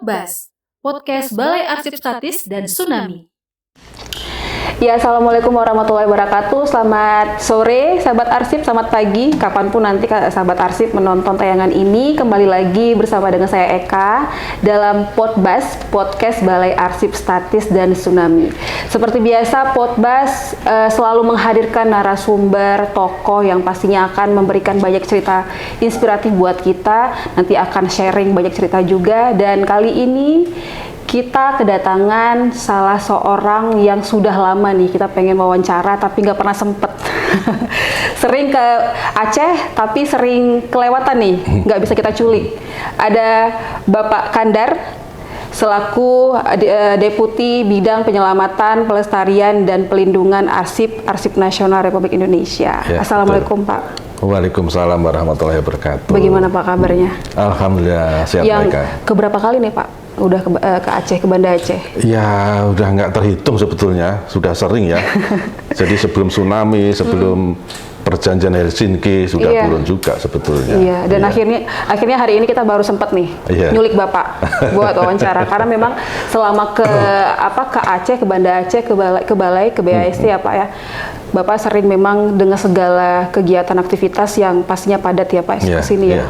Potbas, podcast Balai Arsip Statis dan Tsunami. Ya, Assalamualaikum warahmatullahi wabarakatuh. Selamat sore, sahabat arsip, selamat pagi. Kapanpun nanti sahabat arsip menonton tayangan ini, kembali lagi bersama dengan saya Eka dalam Potbas, podcast Balai Arsip Statis dan Tsunami. Seperti biasa, Potbas selalu menghadirkan narasumber, tokoh yang pastinya akan memberikan banyak cerita inspiratif buat kita. Nanti akan sharing banyak cerita juga. Dan kali ini kita kedatangan salah seorang yang sudah lama nih kita pengen wawancara tapi nggak pernah sempet. Sering ke Aceh tapi sering kelewatan nih, nggak bisa kita culik. Ada Bapak Kandar selaku Deputi Bidang Penyelamatan, Pelestarian dan Pelindungan Arsip Nasional Republik Indonesia. Ya, Assalamualaikum betul. Pak. Waalaikumsalam warahmatullahi wabarakatuh. Bagaimana Pak kabarnya? Alhamdulillah sehat. Yang keberapa kali nih Pak? Udah ke Aceh, ke Banda Aceh? Ya, udah nggak terhitung sebetulnya, sudah sering ya. Jadi sebelum tsunami, sebelum perjanjian Helsinki sudah turun juga sebetulnya. Iya, dan akhirnya hari ini kita baru sempat nih nyulik Bapak buat wawancara karena memang selama ke Aceh, ke Banda Aceh, ke Balai, ke BAST ya Pak ya. Bapak sering memang dengan segala kegiatan aktivitas yang pastinya padat ya Pak kesini ya.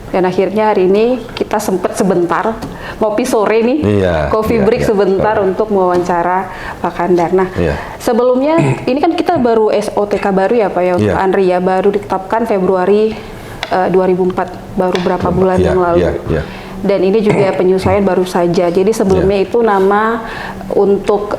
Dan akhirnya hari ini kita sempat sebentar ngopi sore nih, coffee break sebentar untuk mewawancara Pak Kandar. Nah, sebelumnya ini kan kita baru SOTK baru ya Pak ya untuk Pak Andri ya, baru ditetapkan Februari 2004, baru berapa bulan yang lalu. Dan ini juga penyesuaian baru saja. Jadi sebelumnya itu nama untuk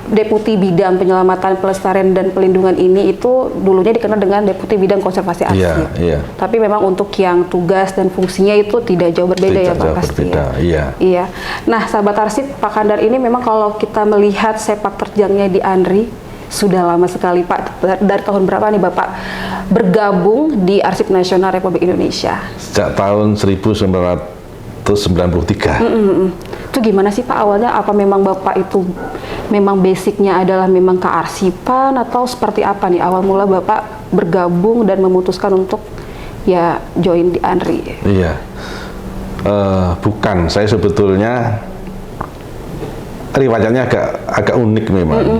Deputi Bidang Penyelamatan, Pelestarian dan Pelindungan ini itu dulunya dikenal dengan Deputi Bidang Konservasi Arsip. Tapi memang untuk yang tugas dan fungsinya itu tidak jauh berbeda ya Pak pasti. Iya. Nah, sahabat arsip, Pak Kandar ini memang kalau kita melihat sepak terjangnya di Andri sudah lama sekali Pak. Dari tahun berapa nih Bapak bergabung di Arsip Nasional Republik Indonesia? Sejak tahun 1993. Itu gimana sih Pak awalnya? Apa memang Bapak itu memang basicnya adalah memang kearsipan atau seperti apa nih awal mula Bapak bergabung dan memutuskan untuk ya join di Andri? Iya, bukan. Saya sebetulnya riwayatnya agak unik memang.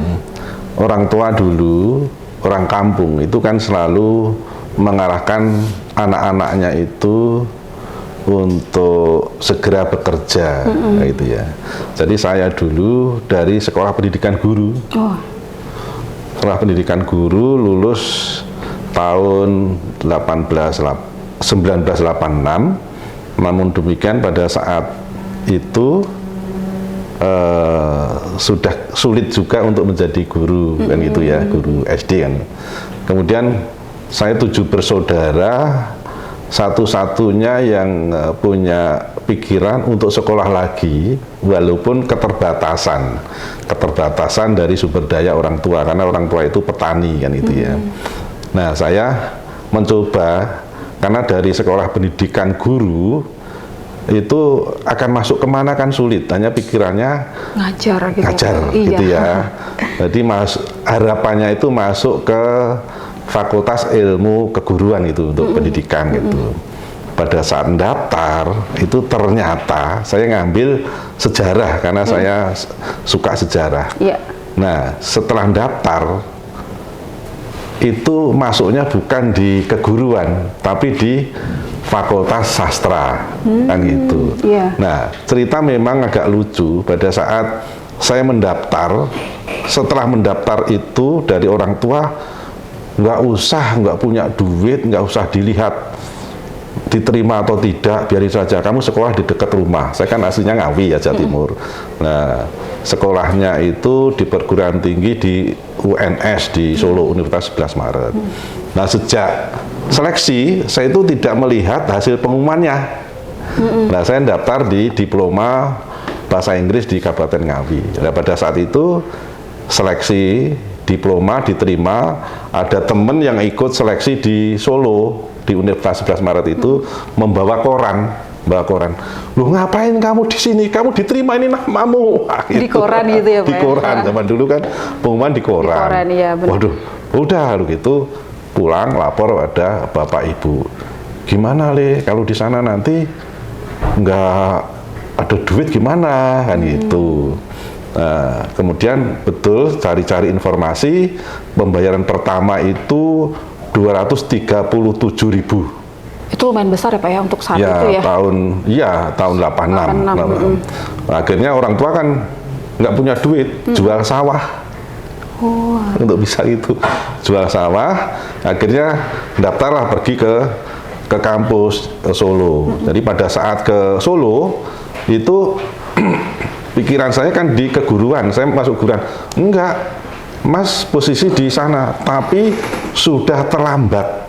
Orang tua dulu, orang kampung itu kan selalu mengarahkan anak-anaknya itu untuk segera bekerja, gitu ya. Jadi saya dulu dari sekolah pendidikan guru, sekolah pendidikan guru lulus tahun 1986. Namun demikian pada saat itu sudah sulit juga untuk menjadi guru, kan gitu ya, guru SD kan. Kemudian saya 7 bersaudara. Satu-satunya yang punya pikiran untuk sekolah lagi walaupun keterbatasan dari sumber daya orang tua karena orang tua itu petani kan itu ya. Nah, saya mencoba karena dari sekolah pendidikan guru itu akan masuk kemana kan sulit, hanya pikirannya ngajar gitu ya. Jadi harapannya itu masuk ke Fakultas Ilmu Keguruan itu untuk pendidikan gitu. Pada saat daftar itu ternyata saya ngambil sejarah karena saya suka sejarah. Nah, setelah daftar itu masuknya bukan di keguruan tapi di Fakultas Sastra kan gitu. Nah, cerita memang agak lucu pada saat saya mendaftar. Setelah mendaftar itu dari orang tua nggak punya duit, nggak usah dilihat diterima atau tidak, biarin saja kamu sekolah di dekat rumah. Saya kan aslinya Ngawi ya, Jawa Timur. Nah, sekolahnya itu di perguruan tinggi di UNS di Solo, Universitas 11 Maret. Nah, sejak seleksi saya itu tidak melihat hasil pengumumannya. Nah, saya daftar di diploma bahasa Inggris di Kabupaten Ngawi. Nah, pada saat itu seleksi diploma diterima, ada temen yang ikut seleksi di Solo di Universitas 11 Maret itu membawa koran. Loh, ngapain kamu di sini? Kamu diterima, ini namamu. Di koran gitu ya Pak? Di koran, zaman dulu kan pengumuman di koran. Di koran ya, benar. Waduh, udah gitu pulang lapor pada bapak ibu. Gimana Le, kalau di sana nanti nggak ada duit gimana kan gitu. Nah, kemudian betul cari-cari informasi, pembayaran pertama itu 237.000. Itu lumayan besar ya Pak ya untuk saat ya, itu ya? Tahun 86. Akhirnya orang tua kan nggak punya duit, jual sawah. Untuk bisa itu, jual sawah. Akhirnya daftarlah pergi ke kampus Solo. Jadi pada saat ke Solo itu pikiran saya kan di keguruan, saya masuk guruan. Enggak, Mas posisi di sana, tapi sudah terlambat,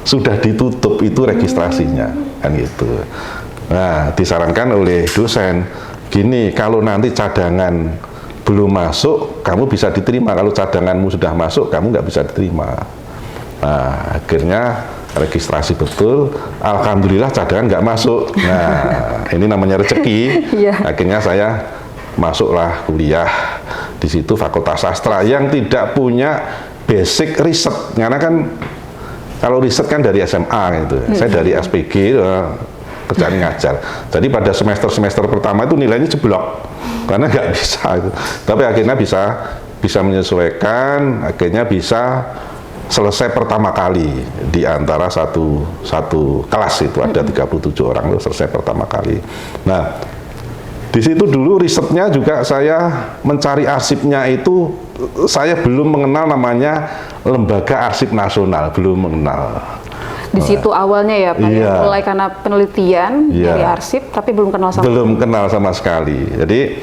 sudah ditutup itu registrasinya, kan gitu. Nah, disarankan oleh dosen, gini, kalau nanti cadangan belum masuk, kamu bisa diterima. Kalau cadanganmu sudah masuk, kamu nggak bisa diterima. Nah, akhirnya registrasi betul, alhamdulillah cadangan nggak masuk. Nah, ini namanya rezeki. Akhirnya saya masuklah kuliah di situ Fakultas Sastra yang tidak punya basic riset, karena kan kalau riset kan dari SMA gitu. Saya dari SPG, kerjaan ngajar. Jadi pada semester pertama itu nilainya jeblok karena nggak bisa. Tapi akhirnya bisa menyesuaikan, akhirnya bisa selesai pertama kali di antara satu kelas itu ada 37 orang itu selesai pertama kali. Nah, di situ dulu risetnya juga saya mencari arsipnya itu saya belum mengenal namanya Lembaga Arsip Nasional, belum mengenal. Di situ awalnya ya Pak, iya. Mulai karena penelitian dari arsip, tapi belum kenal sama. Belum kenal sama sekali. Jadi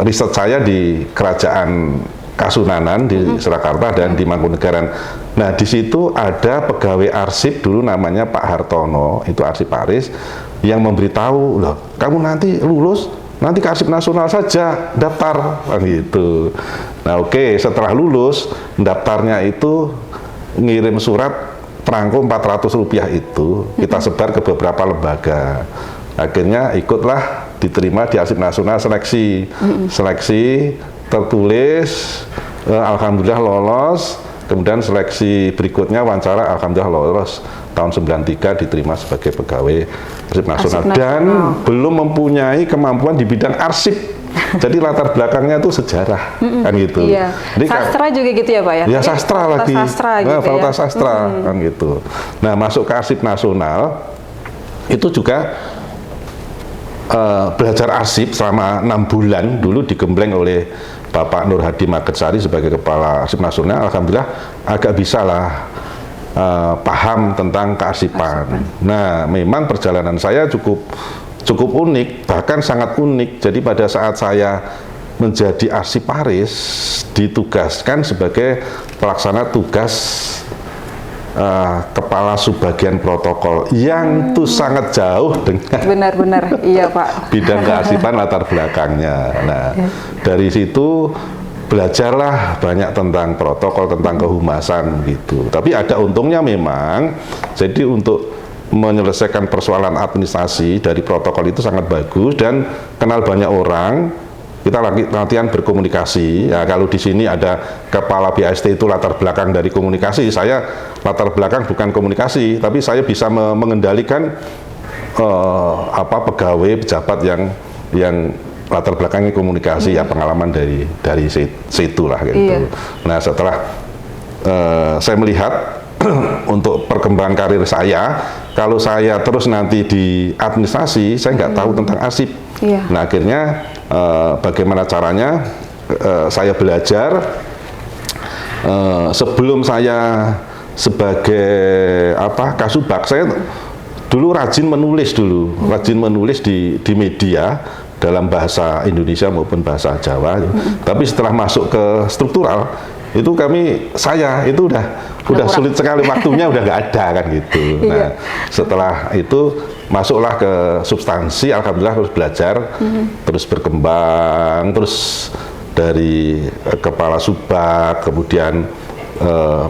riset saya di Kerajaan Kasunanan di Surakarta dan di Mangkunegaran. Nah, di situ ada pegawai arsip dulu namanya Pak Hartono, itu arsiparis, yang memberitahu, loh, kamu nanti lulus, nanti ke Arsip Nasional saja daftar, gitu. Nah, oke, setelah lulus, daftarnya itu ngirim surat perangko Rp400 itu, kita sebar ke beberapa lembaga. Akhirnya ikutlah diterima di Arsip Nasional seleksi. Seleksi tertulis, alhamdulillah lolos. Kemudian seleksi berikutnya wawancara, alhamdulillah lolos. Tahun 93 diterima sebagai pegawai Arsip Nasional dan belum mempunyai kemampuan di bidang arsip. Jadi latar belakangnya itu sejarah, kan gitu. Iya. Jadi, sastra juga gitu ya Pak ya? Ya sastra lagi, Fakultas sastra, kan gitu. Nah, masuk ke Arsip Nasional itu juga belajar arsip selama 6 bulan dulu digembleng oleh Bapak Nur Hadi Magetsari sebagai Kepala Arsip Nasional. Alhamdulillah agak bisa lah paham tentang kearsipan. Nah, memang perjalanan saya cukup unik, bahkan sangat unik. Jadi pada saat saya menjadi arsiparis, ditugaskan sebagai pelaksana tugas kepala subbagian protokol yang itu sangat jauh dengan benar-benar iya Pak bidang kearsipan latar belakangnya. Nah, dari situ belajarlah banyak tentang protokol, tentang kehumasan gitu. Tapi ada untungnya memang, jadi untuk menyelesaikan persoalan administrasi dari protokol itu sangat bagus dan kenal banyak orang. Kita latihan berkomunikasi. Ya, kalau di sini ada kepala BAST itu latar belakang dari komunikasi, saya latar belakang bukan komunikasi, tapi saya bisa mengendalikan pegawai pejabat yang latar belakangnya komunikasi, ya pengalaman dari situ lah gitu. Nah, setelah saya melihat untuk perkembangan karir saya, kalau saya terus nanti di administrasi, saya nggak tahu tentang arsip. Nah, akhirnya bagaimana caranya saya belajar sebelum saya sebagai kasubag, saya dulu rajin menulis di media dalam bahasa Indonesia maupun bahasa Jawa. Tapi setelah masuk ke struktural itu saya udah sulit sekali, waktunya udah nggak ada kan gitu. Nah, setelah itu masuklah ke substansi, alhamdulillah terus belajar, terus berkembang, terus dari kepala subbag, kemudian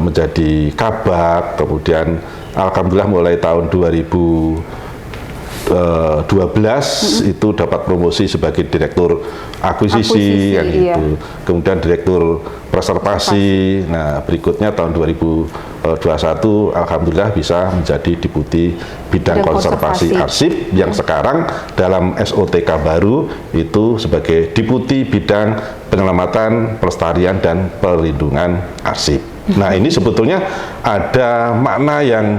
menjadi kabag, kemudian alhamdulillah mulai tahun 2000 itu dapat promosi sebagai direktur akuisisi kan gitu. Kemudian direktur preservasi. Nah, berikutnya tahun 2021 alhamdulillah bisa menjadi deputi bidang konservasi arsip yang sekarang dalam SOTK baru itu sebagai deputi bidang penyelamatan, pelestarian dan perlindungan arsip. Nah, ini sebetulnya ada makna yang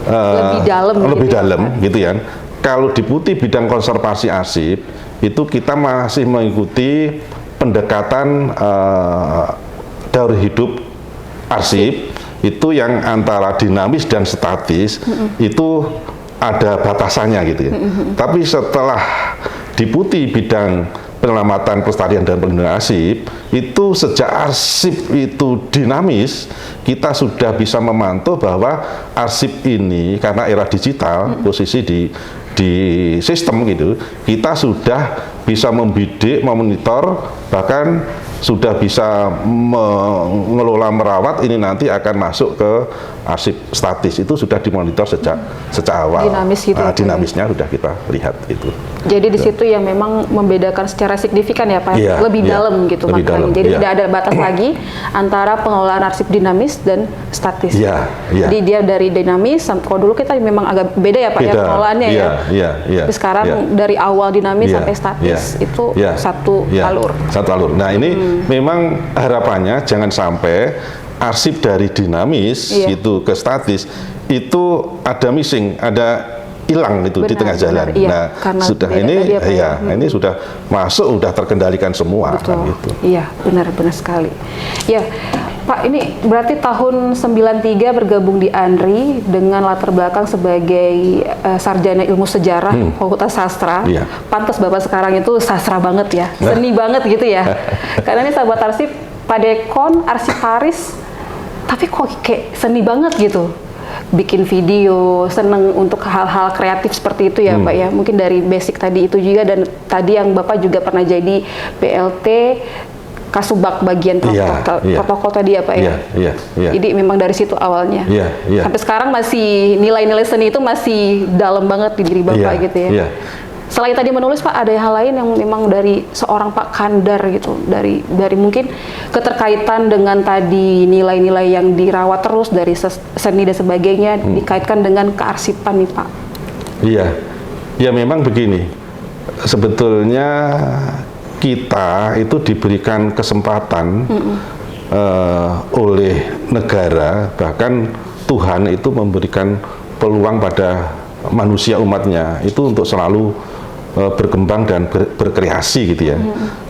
lebih dalam gitu ya. Kalau deputi bidang konservasi arsip itu kita masih mengikuti pendekatan daur hidup arsip itu yang antara dinamis dan statis itu ada batasannya gitu ya. Tapi setelah deputi bidang penyelamatan, pelestarian dan perlindungan arsip itu sejak arsip itu dinamis, kita sudah bisa memantau bahwa arsip ini karena era digital posisi di sistem gitu, kita sudah bisa membidik, memonitor, bahkan sudah bisa mengelola, merawat ini nanti akan masuk ke arsip statis, itu sudah dimonitor sejak awal. Dinamis gitu. Nah, dinamisnya sudah kita lihat itu. Jadi di situ yang memang membedakan secara signifikan ya Pak, lebih dalam gitu makanya. Jadi tidak ada batas lagi antara pengelolaan arsip dinamis dan statis. Jadi dia dari dinamis, kalau dulu kita memang agak beda ya Pak ya pengelolaannya ya. Tapi sekarang dari awal dinamis sampai statis itu satu alur. Satu alur. Nah ini memang harapannya jangan sampai arsip dari dinamis itu ke statis itu ada missing, ada hilang itu di tengah jalan. Nah, sudah ini ini sudah masuk, sudah terkendalikan semua. Kan, gitu. Iya, benar sekali. Ya, Pak, ini berarti tahun 93 bergabung di ANRI dengan latar belakang sebagai sarjana ilmu sejarah Fakultas Sastra. Pantas Bapak sekarang itu sastra banget ya, seni banget gitu ya. Karena ini sahabat arsip, Pak Dekon, arsiparis, tapi kok kayak seni banget gitu. Bikin video, seneng untuk hal-hal kreatif seperti itu ya Pak ya. Mungkin dari basic tadi itu juga, dan tadi yang Bapak juga pernah jadi BLT Kasubag bagian protokol tadi ya Pak ya. Jadi memang dari situ awalnya. Sampai sekarang masih nilai-nilai seni itu masih dalam banget di diri Bapak gitu ya. Selain tadi menulis Pak, ada hal lain yang memang dari seorang Pak Kandar gitu, dari mungkin keterkaitan dengan tadi nilai-nilai yang dirawat terus dari seni dan sebagainya dikaitkan dengan kearsipan nih Pak. Ya memang begini, sebetulnya kita itu diberikan kesempatan oleh negara, bahkan Tuhan itu memberikan peluang pada manusia umatnya itu untuk selalu berkembang dan berkreasi gitu ya.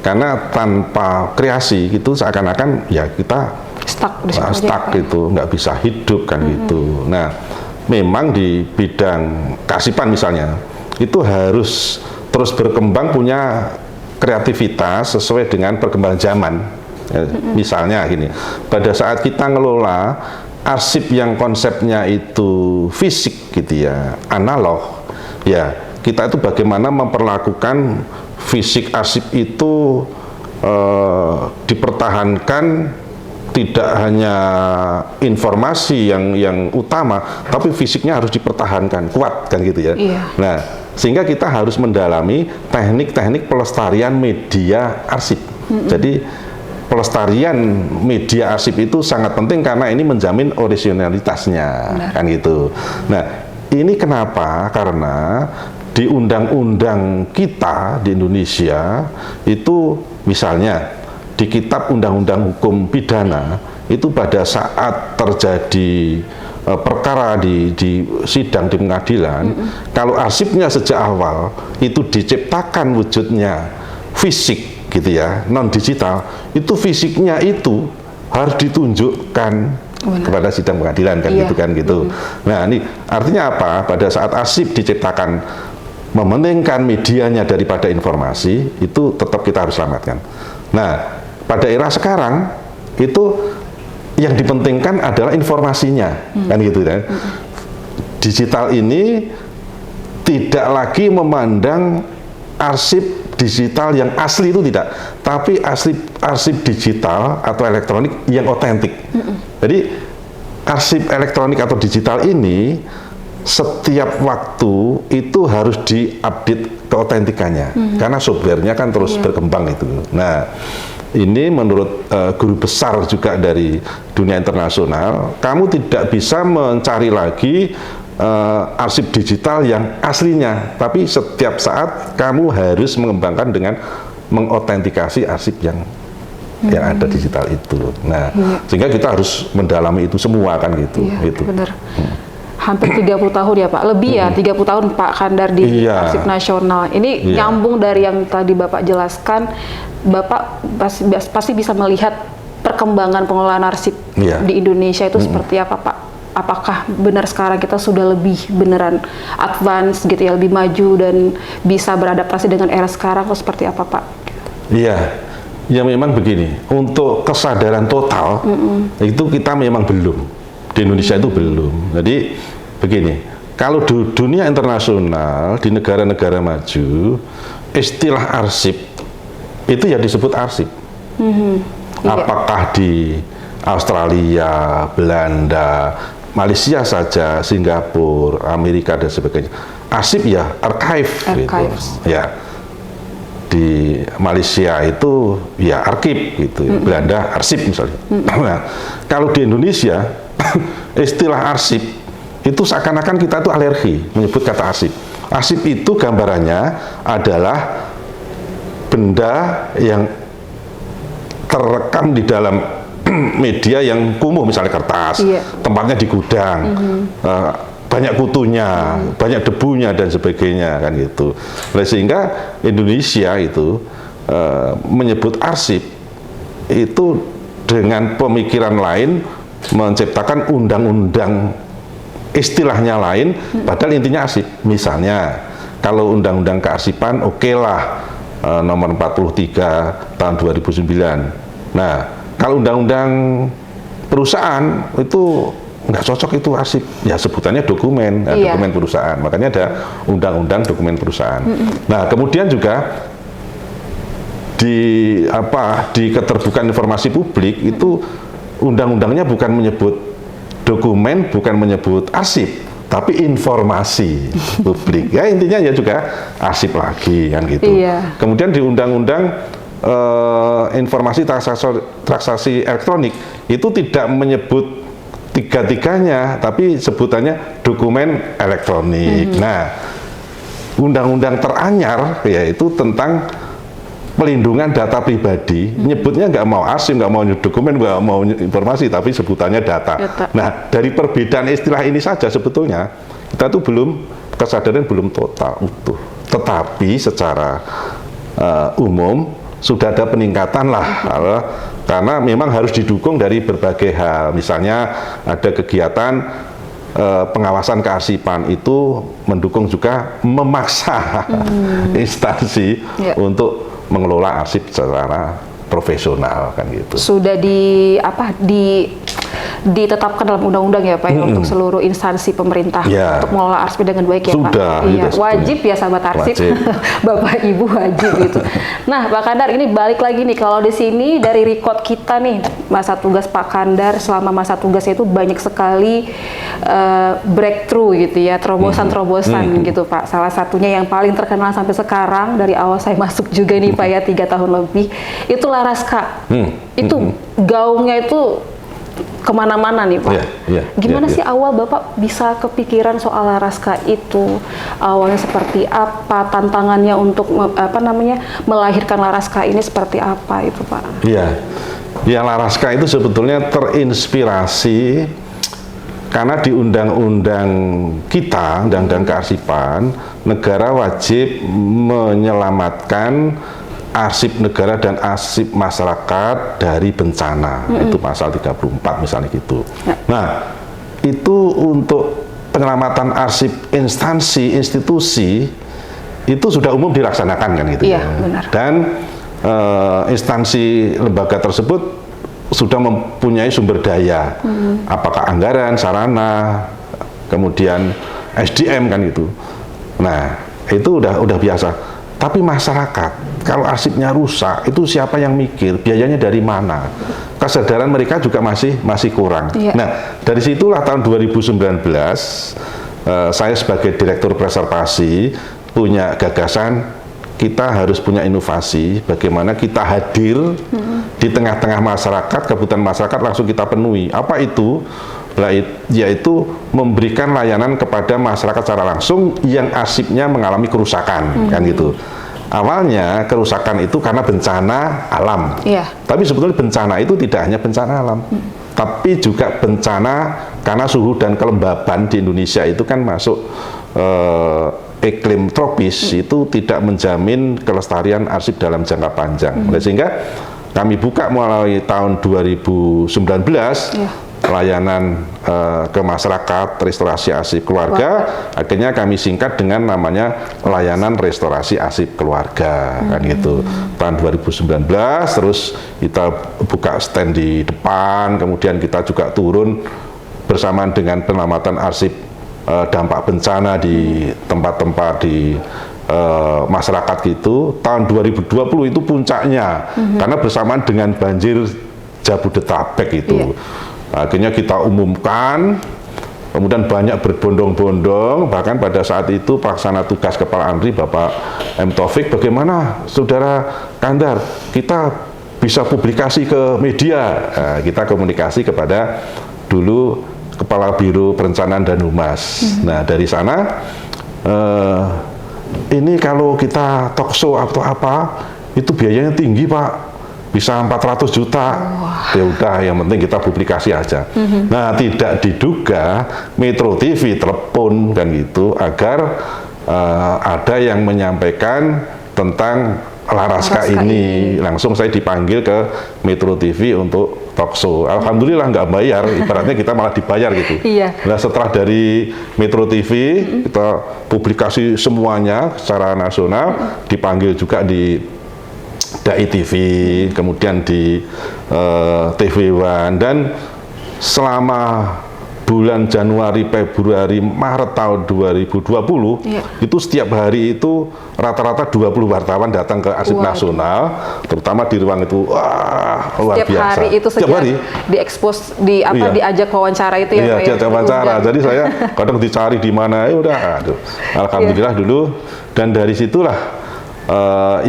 Karena tanpa kreasi itu seakan-akan ya kita stuck gitu, nggak bisa hidup kan gitu. Nah, memang di bidang kearsipan misalnya itu harus terus berkembang, punya kreativitas sesuai dengan perkembangan zaman. Misalnya gini, pada saat kita ngelola arsip yang konsepnya itu fisik gitu ya, analog, ya kita itu bagaimana memperlakukan fisik arsip itu dipertahankan, tidak hanya informasi yang utama, tapi fisiknya harus dipertahankan kuat kan gitu ya. Nah, sehingga kita harus mendalami teknik-teknik pelestarian media arsip. Jadi pelestarian media arsip itu sangat penting karena ini menjamin originalitasnya kan gitu. Nah, ini kenapa? Karena di undang-undang kita di Indonesia itu misalnya di kitab undang-undang hukum pidana itu pada saat terjadi perkara di sidang di pengadilan, kalau arsipnya sejak awal itu diciptakan wujudnya fisik gitu ya, non digital, itu fisiknya itu harus ditunjukkan kepada sidang pengadilan kan gitu kan gitu. Nah, ini artinya apa? Pada saat arsip diciptakan mementingkan medianya daripada informasi, itu tetap kita harus selamatkan. Nah, pada era sekarang itu yang dipentingkan adalah informasinya, kan gitu kan. Digital ini tidak lagi memandang arsip digital yang asli itu tidak, tapi arsip digital atau elektronik yang otentik. Jadi arsip elektronik atau digital ini setiap waktu itu harus diupdate keotentikannya, karena softwarenya kan terus berkembang itu. Nah, ini menurut guru besar juga dari dunia internasional, kamu tidak bisa mencari lagi arsip digital yang aslinya, tapi setiap saat kamu harus mengembangkan dengan mengotentikasi arsip yang ada digital itu. Nah, sehingga kita harus mendalami itu semua kan gitu. Gitu. Benar. Hampir 30 tahun ya Pak, lebih ya 30 tahun Pak Kandar di Arsip Nasional. Ini nyambung dari yang tadi Bapak jelaskan, Bapak pasti bisa melihat perkembangan pengelolaan arsip di Indonesia itu seperti apa Pak? Apakah benar sekarang kita sudah lebih beneran advance gitu ya, lebih maju dan bisa beradaptasi dengan era sekarang atau seperti apa Pak? Iya, ya memang begini, untuk kesadaran total itu kita memang belum, di Indonesia itu belum. Jadi begini, kalau di dunia internasional, di negara-negara maju, istilah arsip itu ya disebut arsip. Apakah di Australia, Belanda, Malaysia saja, Singapura, Amerika dan sebagainya, arsip ya archive gitu. Ya, di Malaysia itu ya arkip gitu, Belanda arsip misalnya. Nah, kalau di Indonesia istilah arsip itu seakan-akan kita tuh alergi menyebut kata arsip. Arsip itu gambarannya adalah benda yang terekam di dalam media yang kumuh, misalnya kertas, tempatnya di gudang, banyak kutunya, banyak debunya dan sebagainya kan gitu. Sehingga Indonesia itu menyebut arsip itu dengan pemikiran lain, menciptakan undang-undang istilahnya lain, padahal intinya arsip. Misalnya kalau undang-undang kearsipan lah nomor 43 tahun 2009. Nah, kalau undang-undang perusahaan itu nggak cocok, itu arsip, ya sebutannya dokumen, dokumen perusahaan. Makanya ada undang-undang dokumen perusahaan. Nah, kemudian juga di keterbukaan informasi publik itu undang-undangnya bukan menyebut dokumen, bukan menyebut arsip, tapi informasi publik. Ya intinya ya juga arsip lagi kan gitu. Kemudian di undang-undang informasi transaksi elektronik itu tidak menyebut tiga-tiganya, tapi sebutannya dokumen elektronik. Nah, undang-undang teranyar yaitu tentang pelindungan data pribadi, nyebutnya nggak mau arsip, nggak mau dokumen, nggak mau informasi, tapi sebutannya data. Nah, dari perbedaan istilah ini saja sebetulnya kita tuh kesadaran belum total utuh. Tetapi secara umum sudah ada peningkatan lah, karena memang harus didukung dari berbagai hal. Misalnya ada kegiatan pengawasan kearsipan itu mendukung juga memaksa instansi untuk mengelola arsip secara profesional kan gitu. Sudah ditetapkan dalam undang-undang ya Pak ya, untuk seluruh instansi pemerintah untuk mengelola arsip dengan baik ya Sudah, Pak. Iya, wajib ya sahabat arsip, Bapak Ibu wajib gitu. Nah Pak Kandar, ini balik lagi nih, kalau di sini dari record kita nih masa tugas Pak Kandar, selama masa tugasnya itu banyak sekali breakthrough gitu ya, terobosan-terobosan gitu Pak. Salah satunya yang paling terkenal sampai sekarang dari awal saya masuk juga nih Pak ya, 3 tahun lebih, itu Laraska. Itu gaungnya itu kemana-mana nih Pak. Gimana sih awal Bapak bisa kepikiran soal Laraska itu? Awalnya seperti apa? Tantangannya untuk melahirkan Laraska ini seperti apa itu Pak? Ya Laraska itu sebetulnya terinspirasi karena di undang-undang kita, undang-undang kearsipan, negara wajib menyelamatkan arsip negara dan arsip masyarakat dari bencana. Itu pasal 34 misalnya gitu. Nah, itu untuk penyelamatan arsip instansi, institusi itu sudah umum dilaksanakan kan gitu ya. Benar. Dan instansi lembaga tersebut sudah mempunyai sumber daya, apakah anggaran, sarana, kemudian SDM kan gitu. Nah, itu udah biasa. Tapi masyarakat, kalau arsipnya rusak, itu siapa yang mikir? Biayanya dari mana? Kesadaran mereka juga masih kurang. Nah, dari situlah tahun 2019 saya sebagai direktur preservasi punya gagasan, kita harus punya inovasi bagaimana kita hadir di tengah-tengah masyarakat, kebutuhan masyarakat langsung kita penuhi. Apa itu? Yaitu memberikan layanan kepada masyarakat secara langsung yang arsipnya mengalami kerusakan, kan gitu. Awalnya kerusakan itu karena bencana alam, tapi sebetulnya bencana itu tidak hanya bencana alam, tapi juga bencana karena suhu dan kelembaban di Indonesia itu kan masuk iklim tropis, itu tidak menjamin kelestarian arsip dalam jangka panjang. Sehingga kami buka mulai tahun 2019 layanan ke masyarakat restorasi arsip keluarga, akhirnya kami singkat dengan namanya layanan restorasi arsip keluarga, kan gitu. Tahun 2019 terus kita buka stand di depan, kemudian kita juga turun bersamaan dengan penyelamatan arsip dampak bencana di tempat-tempat di masyarakat gitu. Tahun 2020 itu puncaknya karena bersamaan dengan banjir Jabodetabek itu. Akhirnya kita umumkan, kemudian banyak berbondong-bondong, bahkan pada saat itu pelaksana tugas Kepala ANRI Bapak M. Taufik, bagaimana Saudara Kandar, kita bisa publikasi ke media. Nah, kita komunikasi kepada dulu Kepala Biro Perencanaan dan Humas. Nah, dari sana, ini kalau kita talkshow atau apa, itu biayanya tinggi Pak. Bisa 400 juta, ya udah yang penting kita publikasi aja. Nah, tidak diduga Metro TV telepon kan gitu agar ada yang menyampaikan tentang Laraska ini. Langsung saya dipanggil ke Metro TV untuk talkshow. Alhamdulillah nggak bayar, ibaratnya kita malah dibayar gitu. Nah, setelah dari Metro TV kita publikasi semuanya secara nasional, dipanggil juga di DAI TV, kemudian di TV One, dan selama bulan Januari, Februari, Maret tahun 2020 itu setiap hari itu rata-rata 20 wartawan datang ke Arsip Nasional, terutama di ruang itu, wah luar biasa. Setiap hari itu sejak diekspos, diajak wawancara itu ya Pak ya? Diajak wawancara, jadi saya kadang dicari di mana, ya udah, alhamdulillah dulu, dan dari situlah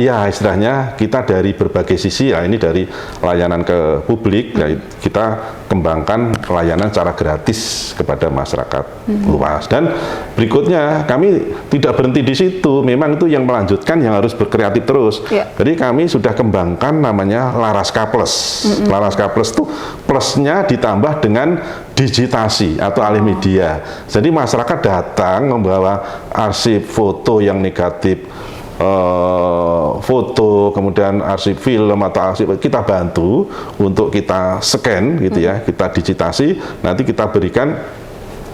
ya istilahnya kita dari berbagai sisi, ya ini dari layanan ke publik, ya, kita kembangkan layanan secara gratis kepada masyarakat luas. Dan berikutnya kami tidak berhenti di situ, memang itu yang melanjutkan yang harus berkreatif terus. Jadi kami sudah kembangkan namanya Laraska Plus. Laraska Plus itu plusnya ditambah dengan digitasi atau alih media. Jadi masyarakat datang membawa arsip foto yang negatif, foto, kemudian arsip film atau arsip, kita bantu untuk kita scan gitu ya, kita digitasi, nanti kita berikan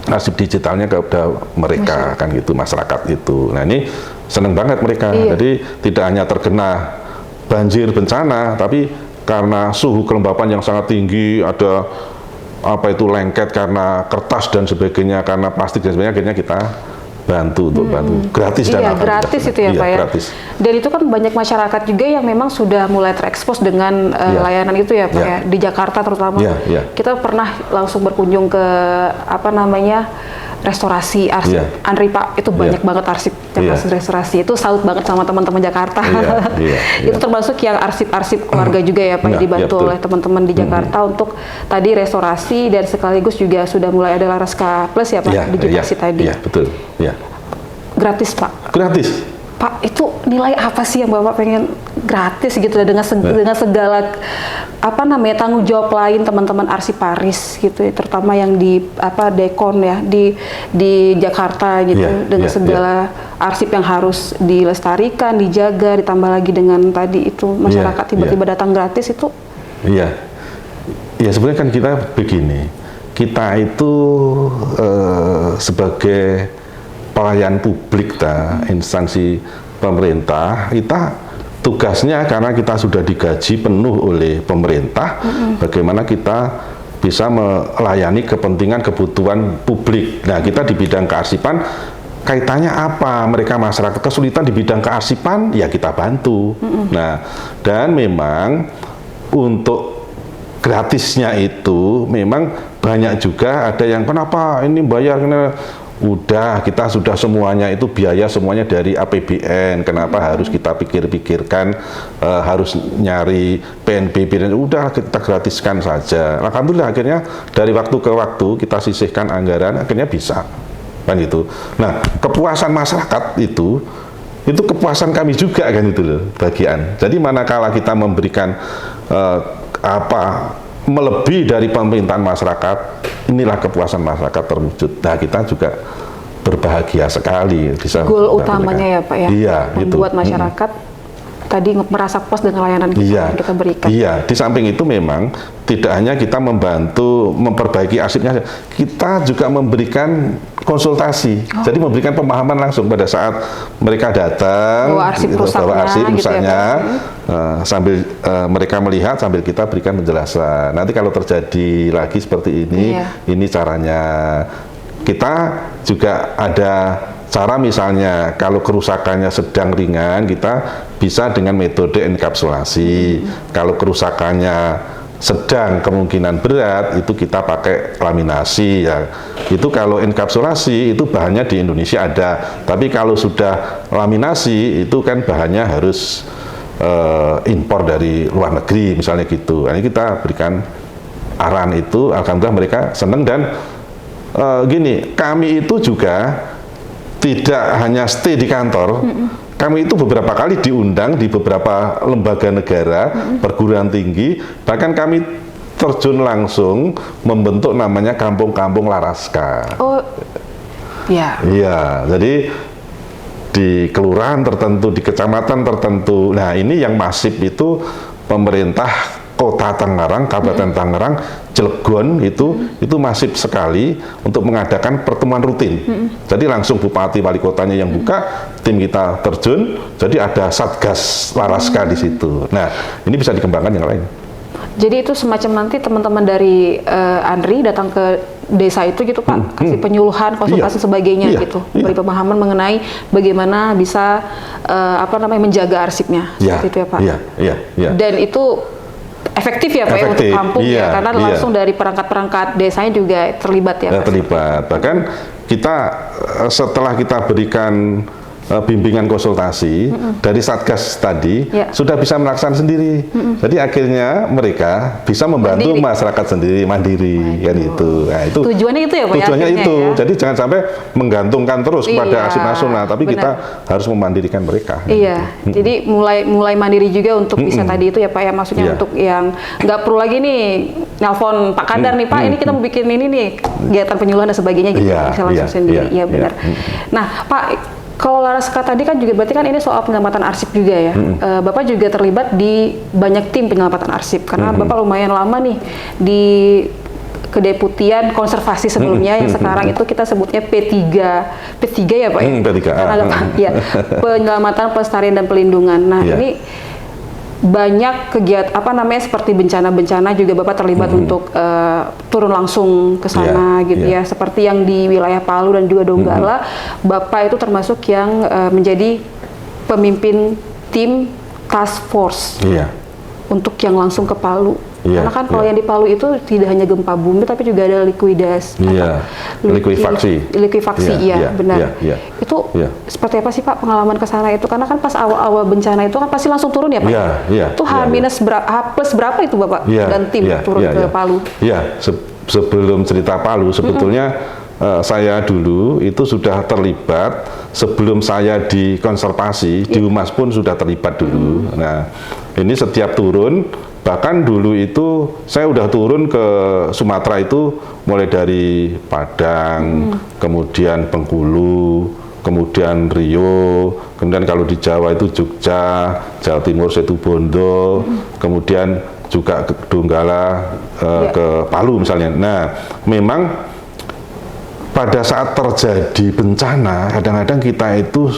arsip digitalnya kepada mereka, kan gitu, masyarakat itu. Nah, ini seneng banget mereka. Jadi tidak hanya terkena banjir bencana, tapi karena suhu kelembapan yang sangat tinggi, ada apa itu lengket karena kertas dan sebagainya, karena plastik dan sebagainya, akhirnya kita bantu untuk bantu gratis. Dan gratis itu ya Pak ya. Gratis. Dan itu kan banyak masyarakat juga yang memang sudah mulai terekspos dengan layanan itu ya Pak ya. Di Jakarta terutama. Kita pernah langsung berkunjung ke apa namanya restorasi arsip ANRI Pak, itu banyak banget arsip yang hasil restorasi. Itu salut banget sama teman-teman Jakarta. Itu termasuk yang arsip-arsip keluarga juga ya Pak, dibantu oleh teman-teman di Jakarta untuk tadi restorasi, dan sekaligus juga sudah mulai ada Laraska Plus ya Pak, digitasi tadi. Betul. Gratis Pak. Gratis. Pak, itu nilai apa sih yang Bapak pengen gratis gitu dengan segala apa namanya tanggung jawab lain teman-teman arsiparis gitu ya, terutama yang di Dekon ya di Jakarta gitu, dengan segala arsip yang harus dilestarikan, dijaga, ditambah lagi dengan tadi itu masyarakat tiba-tiba datang gratis itu. Ya sebenarnya kan kita begini, kita itu sebagai pelayan publik, instansi pemerintah, kita tugasnya karena kita sudah digaji penuh oleh pemerintah, bagaimana kita bisa melayani kepentingan kebutuhan publik. Nah, kita di bidang kearsipan kaitannya apa? Mereka masyarakat kesulitan di bidang kearsipan, ya kita bantu. Nah, dan memang untuk gratisnya itu memang banyak juga ada yang kenapa ini bayar, udah kita sudah semuanya itu biaya semuanya dari APBN, kenapa harus kita pikirkan harus nyari PNBP, dan udah kita gratiskan saja. Alhamdulillah akhirnya dari waktu ke waktu kita sisihkan anggaran, akhirnya bisa kan gitu. Nah, kepuasan masyarakat itu kepuasan kami juga kan itu loh bagian. Jadi manakala kita memberikan melebihi dari pemerintahan masyarakat, inilah kepuasan masyarakat terwujud. Nah, kita juga berbahagia sekali bisa goal utamanya ya Pak ya, iya, membuat masyarakat tadi merasa puas dengan layanan kita yang kita berikan. Iya, di samping itu memang tidak hanya kita membantu memperbaiki arsipnya, kita juga memberikan konsultasi. Jadi memberikan pemahaman langsung pada saat mereka datang, bawa arsip rusaknya, misalnya, sambil mereka melihat, sambil kita berikan penjelasan. Nanti kalau terjadi lagi seperti ini caranya. Kita juga ada cara, misalnya kalau kerusakannya sedang ringan, kita bisa dengan metode enkapsulasi. Kalau kerusakannya sedang kemungkinan berat, itu kita pakai laminasi ya. Itu kalau enkapsulasi itu bahannya di Indonesia ada, tapi kalau sudah laminasi itu kan bahannya harus impor dari luar negeri misalnya gitu. Ini kita berikan arahan itu, alhamdulillah mereka senang. Dan gini, kami itu juga tidak hanya stay di kantor, kami itu beberapa kali diundang di beberapa lembaga negara, perguruan tinggi, bahkan kami terjun langsung membentuk namanya kampung-kampung Laraska. Oh, ya. Iya, jadi di kelurahan tertentu, di kecamatan tertentu. Nah, ini yang masif itu pemerintah Kota Tangerang, Kabupaten Tangerang, Cilegon itu masif sekali untuk mengadakan pertemuan rutin. Jadi langsung bupati wali kotanya yang buka, tim kita terjun, jadi ada Satgas Laraska di situ. Nah, ini bisa dikembangkan yang lain. Jadi itu semacam nanti teman-teman dari Andri datang ke desa itu gitu Pak, kasih penyuluhan, konsultasi sebagainya gitu, beri pemahaman mengenai bagaimana bisa menjaga arsipnya seperti itu ya Pak. Iya. Dan itu efektif ya Pak ya untuk kampung ya, karena langsung dari perangkat-perangkat desanya juga terlibat ya Pak. Terlibat. Bahkan kita setelah kita berikan bimbingan konsultasi dari Satgas tadi sudah bisa melaksanakan sendiri. Jadi akhirnya mereka bisa membantu masyarakat sendiri mandiri kan itu. Nah, itu tujuannya itu ya Pak. Tujuannya itu. Ya? Jadi jangan sampai menggantungkan terus kepada arsip nasional, tapi kita harus memandirikan mereka. Iya. Gitu. Jadi mulai mandiri juga untuk bisa tadi itu ya Pak ya, maksudnya untuk yang nggak perlu lagi nih nelpon Pak Kadar nih Pak, ini kita mau bikin ini nih kegiatan penyuluhan dan sebagainya gitu, bisa langsung sendiri. Iya benar. Nah Pak, kalau Laraska tadi kan juga berarti kan ini soal penyelamatan arsip juga ya. Bapak juga terlibat di banyak tim penyelamatan arsip karena Bapak lumayan lama nih di Kedeputian Konservasi sebelumnya yang sekarang itu kita sebutnya P3 ya Pak ya. P3. Ya, penyelamatan, pelestarian dan pelindungan. Nah, ini banyak kegiatan seperti bencana-bencana juga Bapak terlibat untuk turun langsung ke sana gitu ya. Seperti yang di wilayah Palu dan juga Donggala, Bapak itu termasuk yang menjadi pemimpin tim task force untuk yang langsung ke Palu. Karena kan kalau yang di Palu itu tidak hanya gempa bumi tapi juga ada likuifaksi. Benar. Itu seperti apa sih Pak pengalaman ke sana itu? Karena kan pas awal-awal bencana itu kan pasti langsung turun ya Pak? Itu H berapa itu Bapak dan tim turun ke Palu? Sebelum cerita Palu sebetulnya saya dulu itu sudah terlibat sebelum saya di konservasi, di Humas pun sudah terlibat dulu. Nah, ini setiap turun, bahkan dulu itu saya udah turun ke Sumatera itu mulai dari Padang, kemudian Bengkulu, kemudian Riau, kemudian kalau di Jawa itu Jogja, Jawa Timur Situbondo, kemudian juga ke Donggala, ke Palu misalnya. Nah, memang pada saat terjadi bencana, kadang-kadang kita itu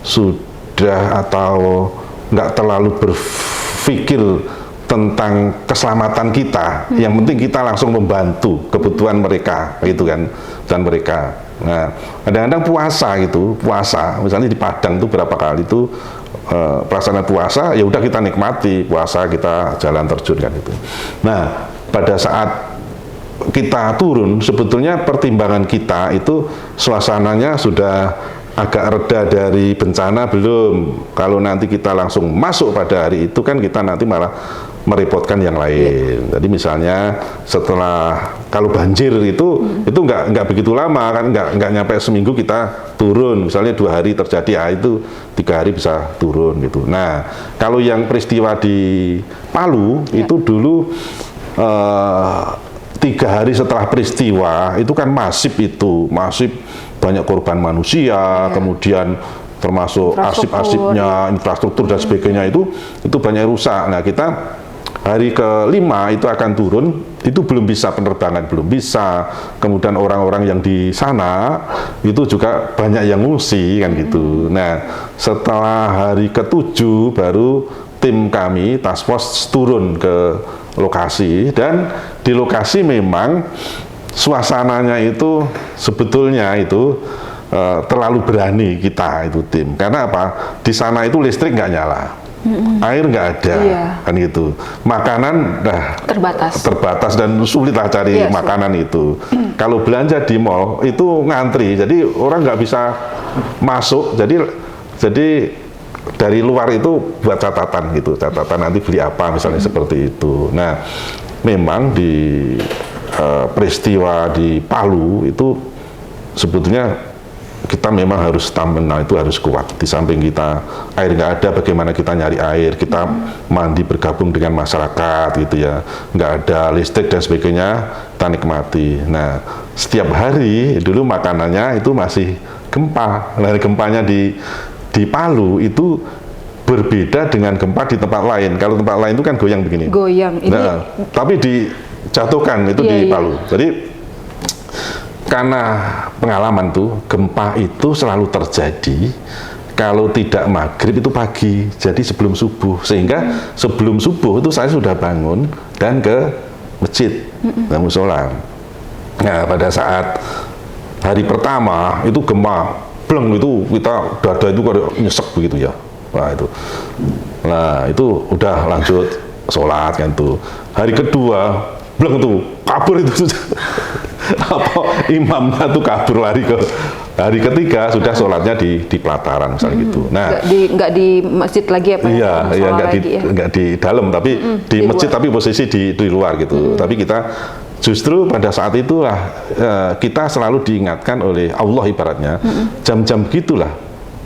sudah atau nggak terlalu berpikir tentang keselamatan kita. Yang penting kita langsung membantu kebutuhan mereka, gitu kan, dan mereka. Nah, kadang-kadang puasa, misalnya di Padang itu berapa kali itu pelaksanaan puasa, ya udah kita nikmati puasa, kita jalan terjun kan itu. Nah, pada saat kita turun, sebetulnya pertimbangan kita itu suasananya sudah agak reda dari bencana belum. Kalau nanti kita langsung masuk pada hari itu kan kita nanti malah merepotkan yang lain. Jadi misalnya setelah kalau banjir itu nggak begitu lama kan, nggak nyampe seminggu kita turun. Misalnya 2 hari terjadi, itu 3 hari bisa turun gitu. Nah kalau yang peristiwa di Palu itu dulu 3 hari setelah peristiwa itu kan masif banyak korban manusia, kemudian termasuk arsip-arsipnya, infrastruktur dan sebagainya itu banyak rusak. Nah kita hari ke-5 itu akan turun, itu belum bisa penerbangan, belum bisa. Kemudian orang-orang yang di sana itu juga banyak yang ngungsi kan gitu. Nah setelah hari ke-7 baru tim kami task force turun ke lokasi, dan di lokasi memang suasananya itu sebetulnya itu terlalu berani kita itu tim, karena apa, di sana itu listrik nggak nyala, air nggak ada, kan gitu, makanan terbatas dan sulit lah cari makanan itu. Kalau belanja di mall itu ngantri, jadi orang nggak bisa masuk, jadi dari luar itu buat catatan gitu, catatan nanti beli apa misalnya seperti itu. Nah memang di peristiwa di Palu itu sebetulnya kita memang harus stamina itu harus kuat. Di samping kita air nggak ada, bagaimana kita nyari air, kita mandi bergabung dengan masyarakat gitu ya, nggak ada listrik dan sebagainya, kita nikmati. Nah setiap hari dulu makanannya itu masih gempa. Nah gempanya di Palu itu berbeda dengan gempa di tempat lain. Kalau tempat lain itu kan goyang begini. Goyang. Ini. Nah, tapi dijatuhkan itu di Palu. Jadi karena pengalaman tuh gempa itu selalu terjadi kalau tidak maghrib itu pagi. Jadi sebelum subuh. Sehingga sebelum subuh itu saya sudah bangun dan ke masjid, ke musola. Nah pada saat hari pertama itu gempa bleng itu kita dada itu kayak nyesek begitu ya. Nah itu udah lanjut sholat kan tuh. Hari kedua bleng tuh kabur itu apa imamnya tuh kabur lari ke hari ketiga sudah sholatnya di pelataran misalnya gitu. Nah nggak di masjid lagi ya Pak? Iya nggak di dalam tapi di masjid luar. Tapi posisi di luar gitu. Tapi kita justru pada saat itulah kita selalu diingatkan oleh Allah ibaratnya jam-jam gitulah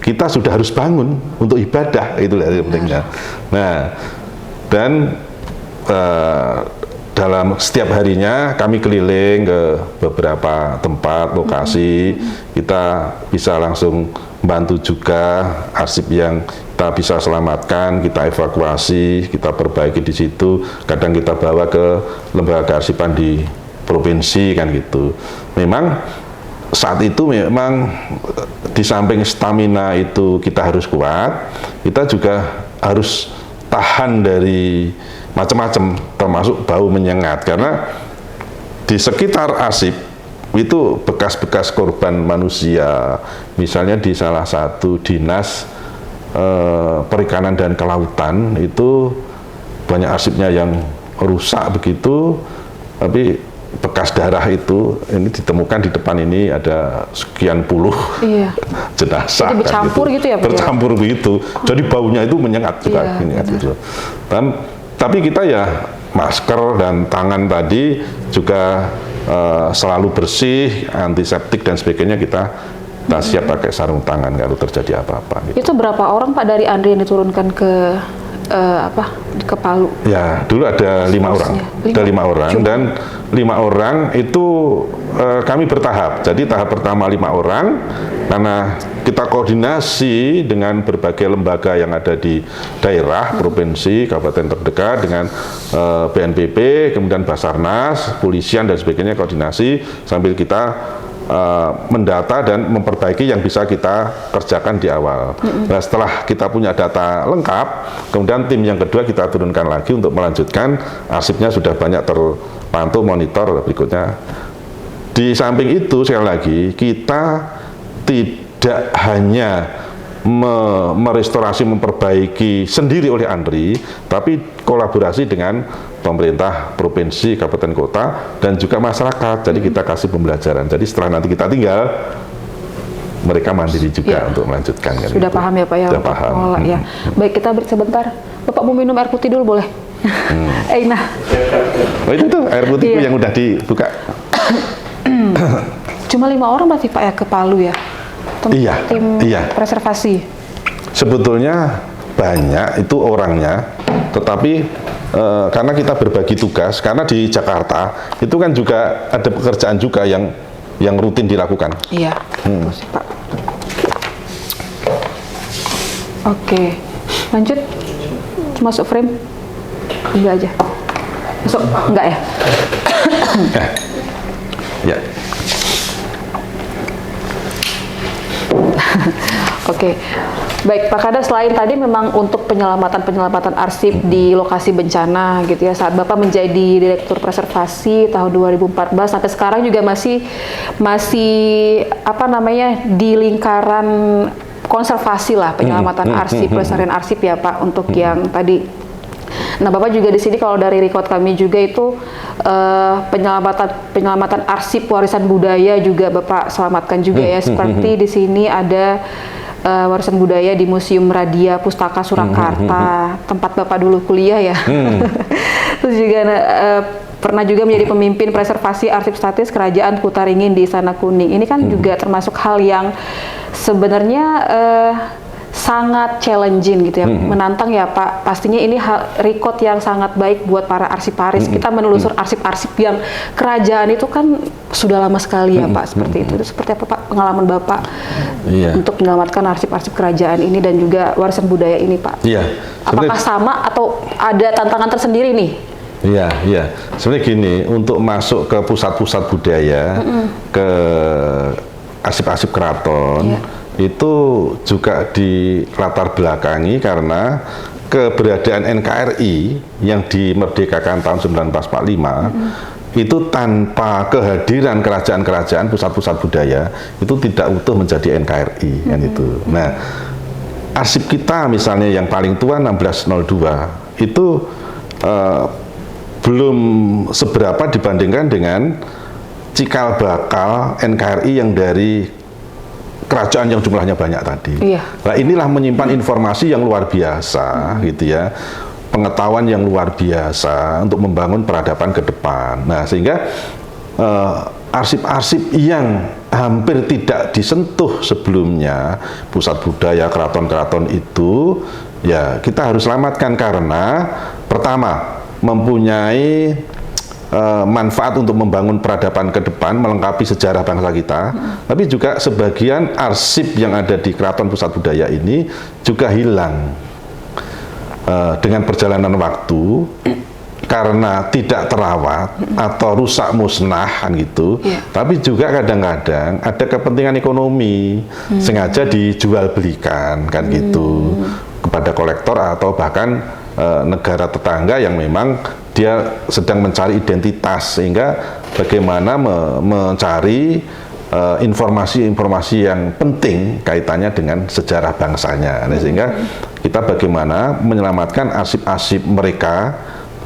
kita sudah harus bangun untuk ibadah, itulah yang pentingnya. Nah dan dalam setiap harinya kami keliling ke beberapa tempat lokasi, kita bisa langsung bantu juga arsip yang kita bisa selamatkan, kita evakuasi, kita perbaiki di situ. Kadang kita bawa ke lembaga arsipan di provinsi kan gitu. Memang saat itu memang di samping stamina itu kita harus kuat, kita juga harus tahan dari macam-macam, termasuk bau menyengat, karena di sekitar arsip itu bekas-bekas korban manusia. Misalnya di salah satu dinas perikanan dan kelautan itu banyak arsipnya yang rusak begitu, tapi bekas darah itu ini ditemukan di depan ini ada sekian puluh jenazah. Jadi bercampur gitu ya Pak? Bercampur begitu, jadi baunya itu menyengat juga. Gitu. Tapi kita ya masker dan tangan tadi juga selalu bersih, antiseptik dan sebagainya kita siap pakai sarung tangan kalau terjadi apa-apa. Gitu. Itu berapa orang Pak dari Andri yang diturunkan ke Palu? Ya dulu ada 5 orang, ada 5 orang dan 5 orang itu kami bertahap. Jadi tahap pertama 5 orang karena kita koordinasi dengan berbagai lembaga yang ada di daerah, provinsi, kabupaten terdekat dengan BNPB, kemudian Basarnas, polisian dan sebagainya koordinasi sambil kita mendata dan memperbaiki yang bisa kita kerjakan di awal. Nah setelah kita punya data lengkap, kemudian tim yang kedua kita turunkan lagi untuk melanjutkan arsipnya sudah banyak terpantau monitor berikutnya. Di samping itu sekali lagi kita tidak hanya merestorasi memperbaiki sendiri oleh Andri, tapi kolaborasi dengan pemerintah provinsi, kabupaten kota, dan juga masyarakat. Jadi kita kasih pembelajaran. Jadi setelah nanti kita tinggal, mereka mandiri juga untuk melanjutkan. Sudah gitu. Paham ya Pak ya? Sudah paham. Ya. Baik, kita break sebentar. Bapak mau minum air putih dulu boleh? Nah. Oh itu tuh air putih yang udah dibuka. Cuma 5 orang berarti Pak ya ke Palu ya? Tim preservasi. Sebetulnya banyak itu orangnya, tetapi karena kita berbagi tugas, karena di Jakarta itu kan juga ada pekerjaan juga yang rutin dilakukan. Iya, terus Pak. Oke, lanjut. Masuk frame? Enggak aja. Masuk? Enggak ya? Ya. Oke. Baik, Pak Kades, selain tadi memang untuk penyelamatan arsip di lokasi bencana gitu ya, saat Bapak menjadi Direktur Preservasi tahun 2014 sampai sekarang juga masih apa namanya di lingkaran konservasi lah, penyelamatan arsip, pelestarian arsip ya Pak, untuk yang tadi. Nah, Bapak juga di sini kalau dari record kami juga itu penyelamatan arsip warisan budaya juga Bapak selamatkan juga ya, seperti di sini ada warisan budaya di Museum Radia Pustaka Surakarta, tempat Bapak dulu kuliah ya. Terus juga pernah juga menjadi pemimpin preservasi arsip statis Kerajaan Kutaringin di Istana Kuning. Ini kan juga termasuk hal yang sebenarnya sangat challenging gitu ya, menantang ya Pak. Pastinya ini record yang sangat baik buat para arsiparis. Kita menelusur arsip-arsip yang kerajaan itu kan sudah lama sekali ya Pak, seperti itu. Itu seperti apa Pak pengalaman Bapak untuk menyelamatkan arsip-arsip kerajaan ini dan juga warisan budaya ini Pak? Apakah sama atau ada tantangan tersendiri nih? Iya. Sebenarnya gini, untuk masuk ke pusat-pusat budaya, ke arsip-arsip keraton, itu juga di latar belakangi karena keberadaan NKRI yang dimerdekakan tahun 1945 itu tanpa kehadiran kerajaan-kerajaan pusat-pusat budaya itu tidak utuh menjadi NKRI kan itu. Nah, arsip kita misalnya yang paling tua 1602 itu belum seberapa dibandingkan dengan cikal bakal NKRI yang dari kerajaan yang jumlahnya banyak tadi. Nah, inilah menyimpan informasi yang luar biasa gitu ya, pengetahuan yang luar biasa untuk membangun peradaban ke depan. Nah, sehingga arsip-arsip yang hampir tidak disentuh sebelumnya, pusat budaya, keraton-keraton itu ya kita harus selamatkan karena pertama mempunyai manfaat untuk membangun peradaban ke depan, melengkapi sejarah bangsa kita, tapi juga sebagian arsip yang ada di Keraton Pusat Budaya ini juga hilang dengan perjalanan waktu karena tidak terawat atau rusak musnah kan gitu. Tapi juga kadang-kadang ada kepentingan ekonomi sengaja dijual belikan kan gitu kepada kolektor atau bahkan negara tetangga yang memang dia sedang mencari identitas, sehingga bagaimana mencari informasi-informasi yang penting kaitannya dengan sejarah bangsanya. Nah, sehingga kita bagaimana menyelamatkan arsip-arsip mereka.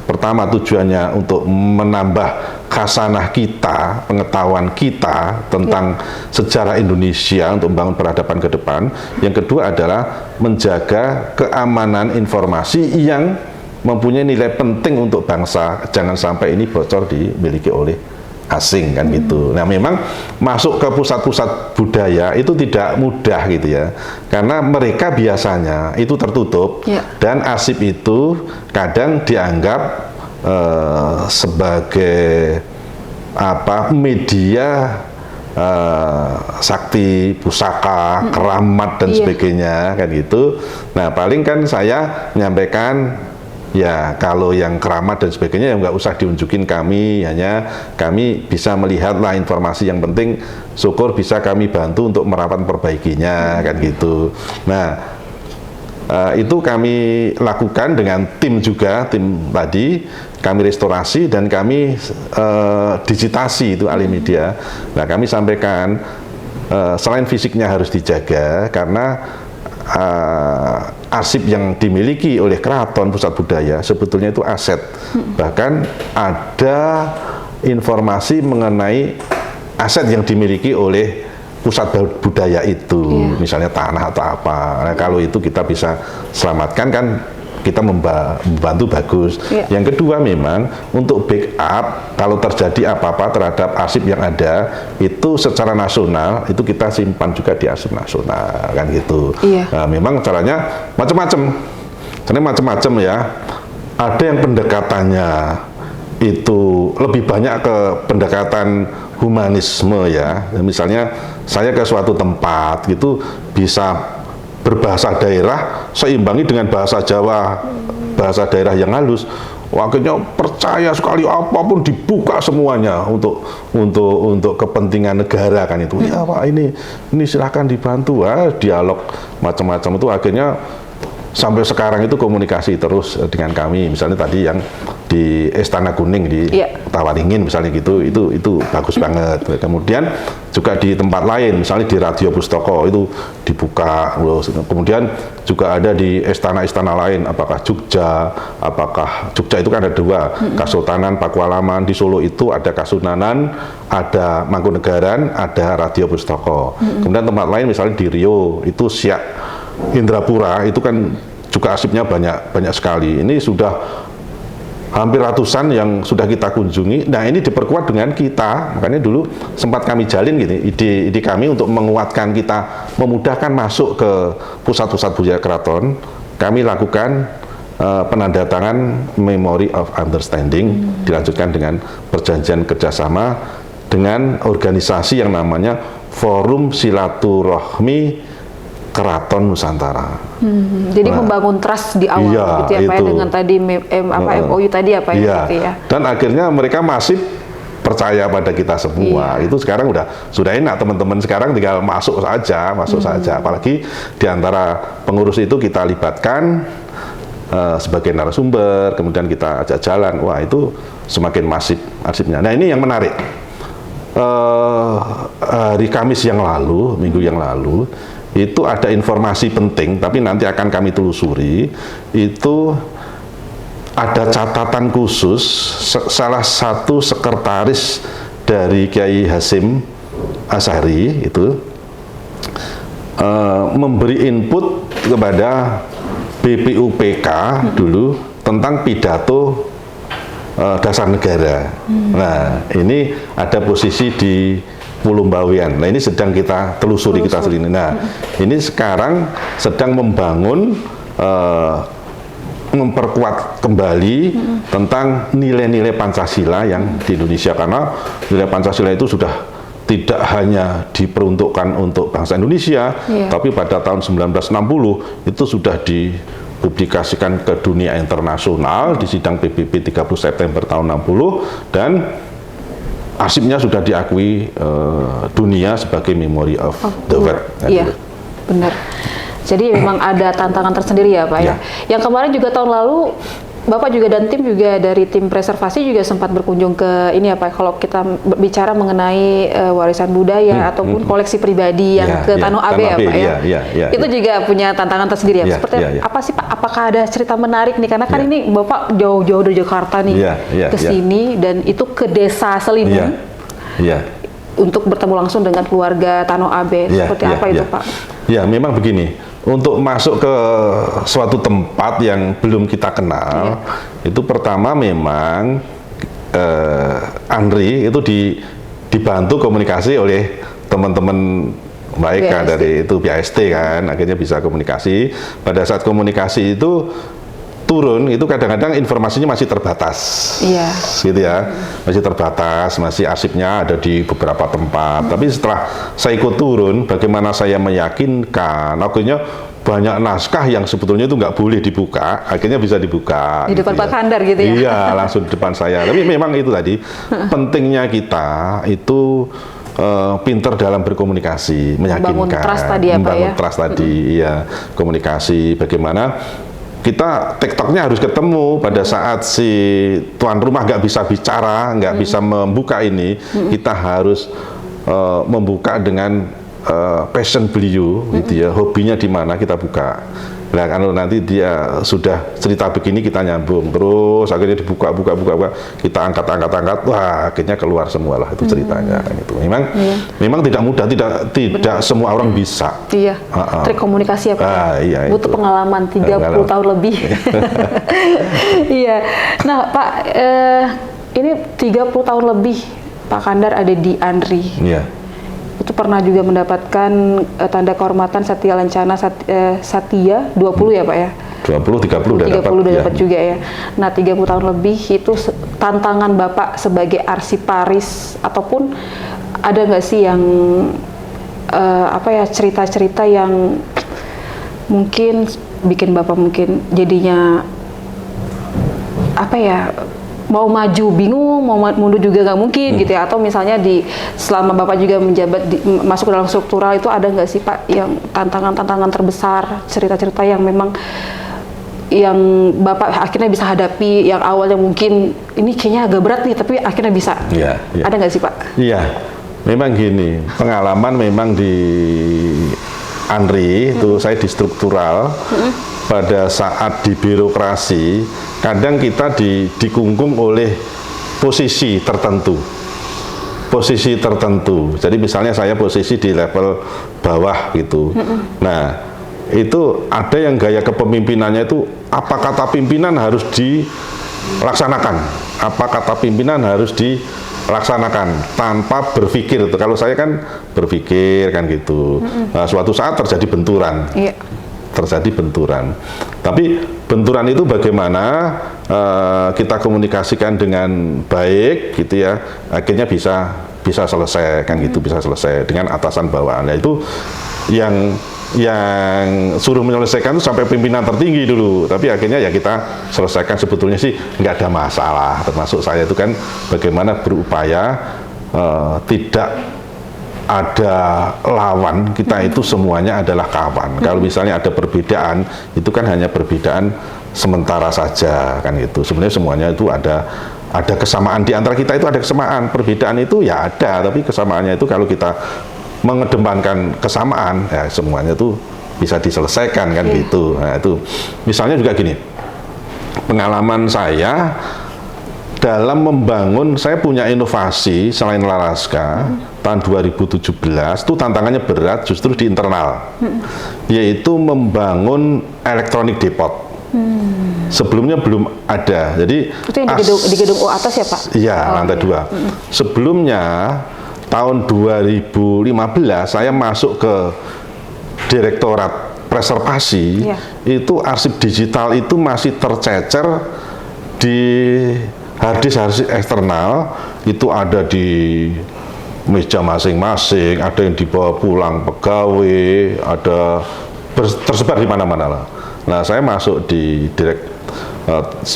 Pertama tujuannya untuk menambah khasanah kita, pengetahuan kita tentang sejarah Indonesia untuk membangun peradaban ke depan. Yang kedua adalah menjaga keamanan informasi yang mempunyai nilai penting untuk bangsa, jangan sampai ini bocor dimiliki oleh asing kan gitu. Nah, memang masuk ke pusat-pusat budaya itu tidak mudah gitu ya, karena mereka biasanya itu tertutup dan arsip itu kadang dianggap sebagai media sakti, pusaka, keramat dan sebagainya kan gitu. Nah, paling kan saya menyampaikan ya kalau yang keramat dan sebagainya ya nggak usah diunjukin kami, hanya kami bisa melihatlah informasi yang penting, syukur bisa kami bantu untuk merawat perbaikinya kan gitu. Nah, itu kami lakukan dengan tim juga, tim tadi kami restorasi dan kami digitasi itu alih media. Nah, kami sampaikan selain fisiknya harus dijaga karena arsip yang dimiliki oleh Keraton Pusat Budaya sebetulnya itu aset. Bahkan ada informasi mengenai aset yang dimiliki oleh pusat budaya itu, misalnya tanah atau apa. Nah, kalau itu kita bisa selamatkan kan kita membantu bagus. Yang kedua memang untuk backup kalau terjadi apa-apa terhadap arsip yang ada itu secara nasional itu kita simpan juga di arsip nasional kan gitu. Nah, memang caranya macam-macam. Caranya macam-macam ya. Ada yang pendekatannya itu lebih banyak ke pendekatan humanisme ya. Misalnya saya ke suatu tempat gitu bisa berbahasa daerah seimbangi dengan bahasa Jawa, bahasa daerah yang halus. Akhirnya percaya sekali apapun dibuka semuanya untuk kepentingan negara kan itu. Ya Pak ini silakan dibantu dialog macam-macam itu akhirnya sampai sekarang itu komunikasi terus dengan kami. Misalnya tadi yang di Istana Kuning di Tawaringin misalnya gitu, itu bagus banget. Kemudian juga di tempat lain, misalnya di Radio Pustaka itu dibuka. Kemudian juga ada di istana-istana lain, apakah Jogja itu kan ada dua, Kasultanan, Pakualaman. Di Solo itu ada Kasunanan, ada Mangkunegaran, ada Radio Pustaka. Kemudian tempat lain misalnya di Riau itu Siak Indrapura itu kan juga arsipnya banyak sekali. Ini sudah hampir ratusan yang sudah kita kunjungi. Nah ini diperkuat dengan kita, makanya dulu sempat kami jalin gini, ide kami untuk menguatkan kita, memudahkan masuk ke pusat-pusat budaya keraton. Kami lakukan penandatangan Memory of Understanding, dilanjutkan dengan perjanjian kerjasama dengan organisasi yang namanya Forum Silaturahmi Keraton Nusantara. Jadi membangun trust di awal gitu ya Pak, dengan tadi MOU tadi apa ya gitu ya. Dan akhirnya mereka masih percaya pada kita semua. Itu sekarang sudah enak, teman-teman sekarang tinggal masuk saja. Apalagi di antara pengurus itu kita libatkan sebagai narasumber, kemudian kita ajak jalan. Wah, itu semakin masif arsipnya. Nah, ini yang menarik. Hari Kamis yang lalu, minggu yang lalu, itu ada informasi penting, tapi nanti akan kami telusuri. Itu ada catatan khusus salah satu sekretaris dari Kiai Hasyim Asy'ari itu memberi input kepada BPUPK dulu tentang pidato dasar negara. Nah, ini ada posisi di Pulau Bawean. Nah, ini sedang kita telusuri, kita selidiki. Nah, ini sekarang sedang membangun, memperkuat kembali tentang nilai-nilai Pancasila yang di Indonesia, karena nilai Pancasila itu sudah tidak hanya diperuntukkan untuk bangsa Indonesia, tapi pada tahun 1960 itu sudah dipublikasikan ke dunia internasional di sidang PBB 30 September tahun 60 dan arsipnya sudah diakui dunia sebagai Memory of the World. Iya, benar. Jadi memang ada tantangan tersendiri ya Pak ya. Yang kemarin juga tahun lalu Bapak juga dan tim juga dari tim preservasi juga sempat berkunjung ke ini ya Pak. Kalau kita bicara mengenai warisan budaya ataupun koleksi pribadi yang ke Tanah Abe ya Pak ya. Itu juga punya tantangan tersendiri ya. Seperti apa sih Pak? Apakah ada cerita menarik nih? Karena kan ini Bapak jauh-jauh dari Jakarta nih ke sini dan itu ke Desa Selimun untuk bertemu langsung dengan keluarga Tanah Abe. Seperti apa itu Pak? Ya, memang begini. Untuk masuk ke suatu tempat yang belum kita kenal, itu pertama memang Andri itu dibantu komunikasi oleh teman-teman baik kan dari itu BAST kan, akhirnya bisa komunikasi. Pada saat komunikasi itu turun, itu kadang-kadang informasinya masih terbatas, gitu ya, masih terbatas, masih arsipnya ada di beberapa tempat. Tapi setelah saya ikut turun, bagaimana saya meyakinkan, akhirnya banyak naskah yang sebetulnya itu nggak boleh dibuka, akhirnya bisa dibuka. Di depan Pak Kandar gitu ya? Iya, langsung di depan saya. Tapi memang itu tadi, pentingnya kita itu pinter dalam berkomunikasi, meyakinkan. Membangun trust tadi ya Pak ya? Membangun trust tadi, komunikasi, bagaimana kita TikToknya harus ketemu pada saat si tuan rumah nggak bisa bicara, nggak bisa membuka ini, kita harus membuka dengan passion beliau, gitu ya, hobinya di mana kita buka. Nah, kalau nanti dia sudah cerita begini kita nyambung terus, akhirnya dibuka, kita angkat, wah akhirnya keluar semua lah itu ceritanya. Gitu. Memang tidak mudah, tidak semua orang bisa. Iya. Trik komunikasi ya Pak. Iya, butuh itu. pengalaman 30 tahun lebih. Iya. Nah Pak, ini 30 tahun lebih Pak Kandar ada di ANRI. Iya. Itu pernah juga mendapatkan tanda kehormatan Satya Lancana Satya 20 ya Pak ya? 30 udah dapat juga ya. Nah 30 tahun lebih itu tantangan Bapak sebagai arsiparis, ataupun ada nggak sih yang cerita-cerita yang mungkin bikin Bapak mungkin jadinya mau maju bingung, mau mundur juga nggak mungkin gitu ya, atau misalnya selama Bapak juga menjabat masuk ke dalam struktural itu ada nggak sih Pak yang tantangan terbesar, cerita-cerita yang memang yang Bapak akhirnya bisa hadapi, yang awalnya mungkin ini kayaknya agak berat nih tapi akhirnya bisa. Iya. Ada nggak sih Pak? Iya, memang gini, pengalaman memang di ANRI itu saya di struktural. Pada saat di birokrasi, kadang kita dikungkung oleh posisi tertentu. Jadi misalnya saya posisi di level bawah gitu. Nah, itu ada yang gaya kepemimpinannya itu apa kata pimpinan harus dilaksanakan. Tanpa berpikir. Kalau saya kan berpikir kan gitu. Nah, suatu saat terjadi benturan. Iya. Tapi benturan itu bagaimana kita komunikasikan dengan baik gitu ya, akhirnya bisa selesai kan gitu, bisa selesai dengan atasan bawahan. Nah, itu yang suruh menyelesaikan itu sampai pimpinan tertinggi dulu, tapi akhirnya ya kita selesaikan. Sebetulnya sih nggak ada masalah, termasuk saya itu kan bagaimana berupaya tidak ada lawan, kita itu semuanya adalah kawan. Kalau misalnya ada perbedaan, itu kan hanya perbedaan sementara saja kan gitu. Sebenarnya semuanya itu ada kesamaan, di antara kita itu ada kesamaan. Perbedaan itu ya ada, tapi kesamaannya itu kalau kita mengedepankan kesamaan, ya semuanya itu bisa diselesaikan kan gitu. Nah, itu misalnya juga gini, pengalaman saya dalam membangun, saya punya inovasi selain Laraska tahun 2017 itu tantangannya berat justru di internal, yaitu membangun elektronik depot. Sebelumnya belum ada, jadi itu yang di gedung O atas ya Pak? Iya, lantai 2. Sebelumnya tahun 2015 saya masuk ke Direktorat Preservasi, itu arsip digital itu masih tercecer di harddisk eksternal, itu ada di meja masing-masing, ada yang dibawa pulang pegawai, ada tersebar di mana-mana lah. Nah, saya masuk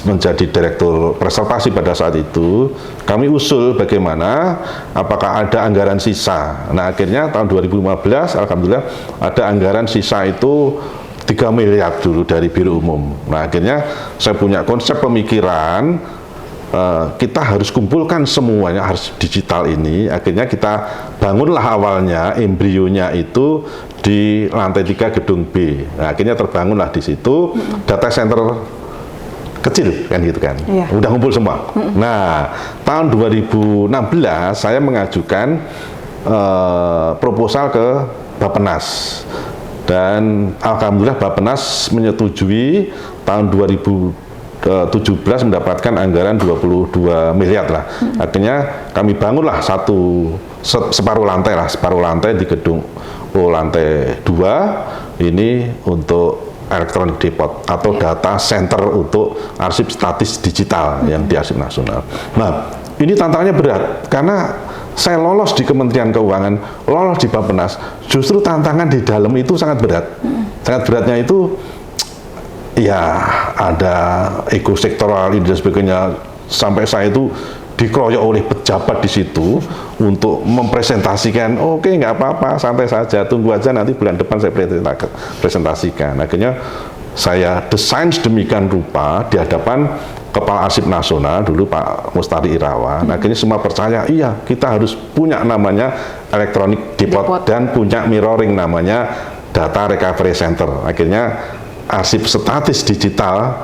menjadi direktur preservasi pada saat itu. Kami usul bagaimana, apakah ada anggaran sisa. Nah, akhirnya tahun 2015 alhamdulillah ada anggaran sisa itu 3 miliar dulu dari Biro Umum. Nah, akhirnya saya punya konsep pemikiran, kita harus kumpulkan semuanya, harus digital ini. Akhirnya kita bangunlah awalnya, embrionya itu di lantai 3 gedung B. Nah, akhirnya terbangunlah di situ data center kecil kan gitu kan. Udah ngumpul semua. Nah, tahun 2016 saya mengajukan proposal ke Bappenas. Dan alhamdulillah Bappenas menyetujui tahun 2017 mendapatkan anggaran 22 miliar lah. Akhirnya kami bangunlah separuh lantai di gedung O lantai 2 ini untuk elektronik depot atau data center untuk arsip statis digital yang di Arsip Nasional. Nah, ini tantangannya berat karena saya lolos di Kementerian Keuangan, lolos di Bappenas, justru tantangan di dalam itu sangat berat. Sangat beratnya itu ya ada ekosektoral dan sebagainya, sampai saya itu dikeroyok oleh pejabat di situ untuk mempresentasikan, oke, nggak apa-apa, santai saja, tunggu aja nanti bulan depan saya presentasikan. Akhirnya saya desain sedemikian rupa di hadapan Kepala Arsip Nasional dulu Pak Mustari Irawan, akhirnya semua percaya, iya kita harus punya namanya Electronic Depot dan punya mirroring namanya Data Recovery Center. Akhirnya arsip statis digital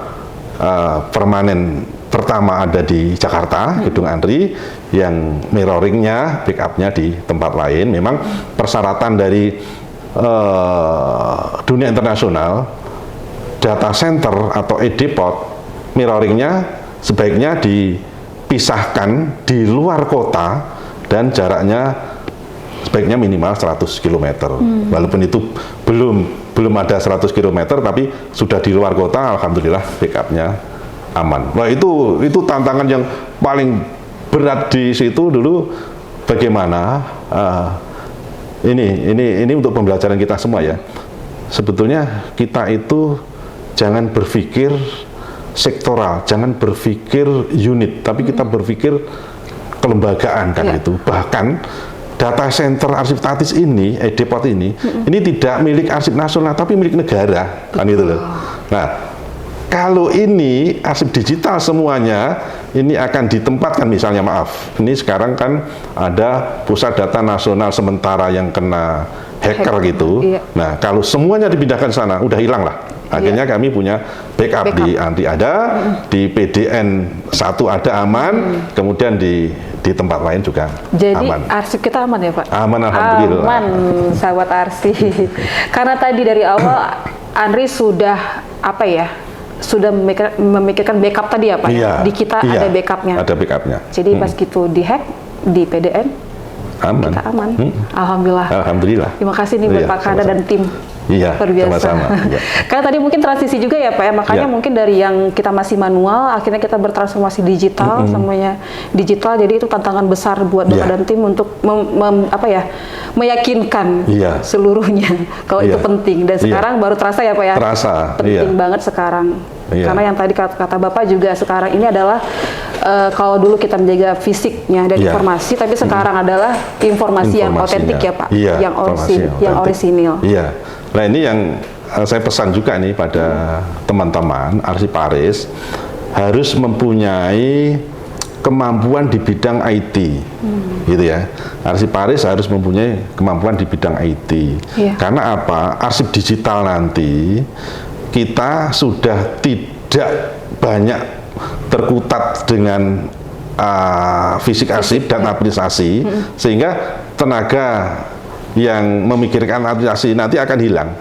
permanen pertama ada di Jakarta, Gedung Andri, yang mirroringnya, backupnya di tempat lain. Memang persyaratan dari dunia internasional, data center atau e-depot mirroringnya sebaiknya dipisahkan di luar kota dan jaraknya sebaiknya minimal 100 km. Walaupun itu belum ada 100 km, tapi sudah di luar kota, alhamdulillah backupnya aman. Nah itu tantangan yang paling berat di situ dulu. Bagaimana ini untuk pembelajaran kita semua ya. Sebetulnya kita itu jangan berpikir sektoral, jangan berpikir unit, tapi kita berpikir kelembagaan kan itu. Bahkan data center arsip statis ini, e-depot ini tidak milik Arsip Nasional tapi milik negara kan itu loh. Nah, kalau ini arsip digital semuanya ini akan ditempatkan, misalnya maaf, ini sekarang kan ada pusat data nasional sementara yang kena hacker gitu. Nah, kalau semuanya dipindahkan ke sana, udah hilang lah. Akhirnya kami punya backup di Andri ada, di PDN 1 ada aman, kemudian di tempat lain juga aman. Jadi arsip kita aman ya Pak? Aman, alhamdulillah. Aman, sahabat arsip. Karena tadi dari awal Andri sudah sudah memikirkan backup tadi ya Pak? Iya, di kita ada backupnya. Ada backupnya. Jadi pas gitu di hack di PDN aman. kita aman. Alhamdulillah. Alhamdulillah. Terima kasih nih buat Pak Kanda dan tim. Iya, luar biasa. Sama-sama. Iya. Karena tadi mungkin transisi juga ya Pak ya, makanya mungkin dari yang kita masih manual, akhirnya kita bertransformasi digital, semuanya digital. Jadi itu tantangan besar buat Bapak dan tim untuk meyakinkan seluruhnya kalau itu penting. Dan sekarang baru terasa ya Pak ya, penting banget sekarang. Karena yang tadi kata Bapak juga sekarang ini adalah kalau dulu kita menjaga fisiknya dan informasi, tapi sekarang adalah informasi yang otentik ya Pak, yang orisinil. Iya. Nah ini yang saya pesan juga nih pada teman-teman arsiparis, harus mempunyai kemampuan di bidang IT, gitu ya. Arsiparis harus mempunyai kemampuan di bidang IT. Karena apa? Arsip digital nanti kita sudah tidak banyak terkutat dengan fisik arsip dan aplikasi, sehingga tenaga yang memikirkan aplikasi nanti akan hilang,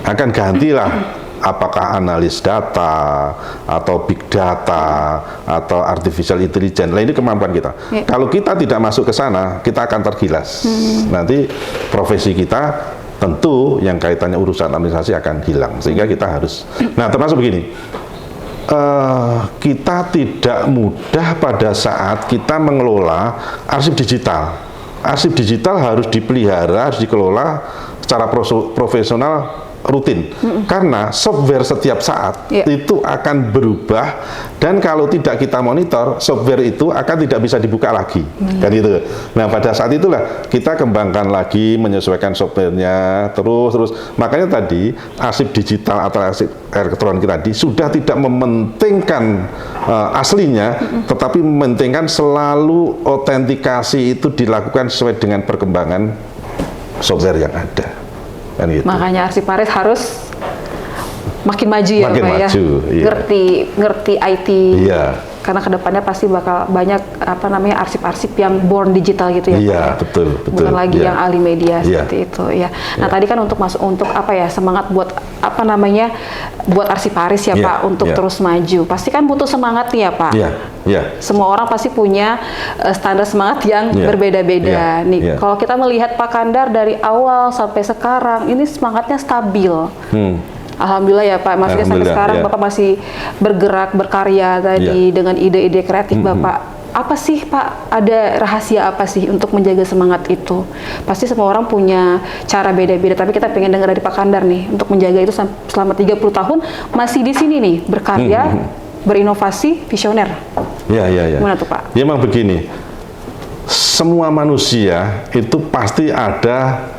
akan gantilah apakah analis data atau big data atau artificial intelligence. Nah ini kemampuan kita. Kalau kita tidak masuk ke sana, kita akan tergilas. Nanti profesi kita tentu yang kaitannya urusan administrasi akan hilang, sehingga kita harus. Nah termasuk begini. Kita tidak mudah pada saat kita mengelola arsip digital. Arsip digital harus dipelihara, harus dikelola secara profesional rutin. Karena software setiap saat itu akan berubah, dan kalau tidak kita monitor, software itu akan tidak bisa dibuka lagi. Kan itu. Nah, pada saat itulah kita kembangkan lagi, menyesuaikan softwarenya terus. Makanya tadi arsip digital atau arsip elektronik tadi sudah tidak mementingkan aslinya, tetapi mementingkan selalu autentikasi itu dilakukan sesuai dengan perkembangan software yang ada. Kan gitu. Makanya arsiparis harus makin maju ya Pak ya, ngerti IT. Karena kedepannya pasti bakal banyak arsip-arsip yang born digital gitu ya. Iya, betul. Bukan lagi yang ahli media seperti itu ya. Nah tadi kan untuk semangat buat buat arsiparis ya Pak untuk terus maju. Pasti kan butuh semangat nih ya Pak. Semua orang pasti punya standar semangat yang berbeda-beda. Nih kalau kita melihat Pak Kandar dari awal sampai sekarang ini semangatnya stabil. Alhamdulillah ya Pak, maksudnya sampai sekarang Bapak masih bergerak, berkarya tadi dengan ide-ide kreatif Bapak. Apa sih Pak, ada rahasia apa sih untuk menjaga semangat itu? Pasti semua orang punya cara beda-beda, tapi kita pengen dengar dari Pak Kandar nih, untuk menjaga itu selama 30 tahun, masih di sini nih, berkarya, berinovasi, visioner. Gimana tuh Pak? Ya memang begini, semua manusia itu pasti ada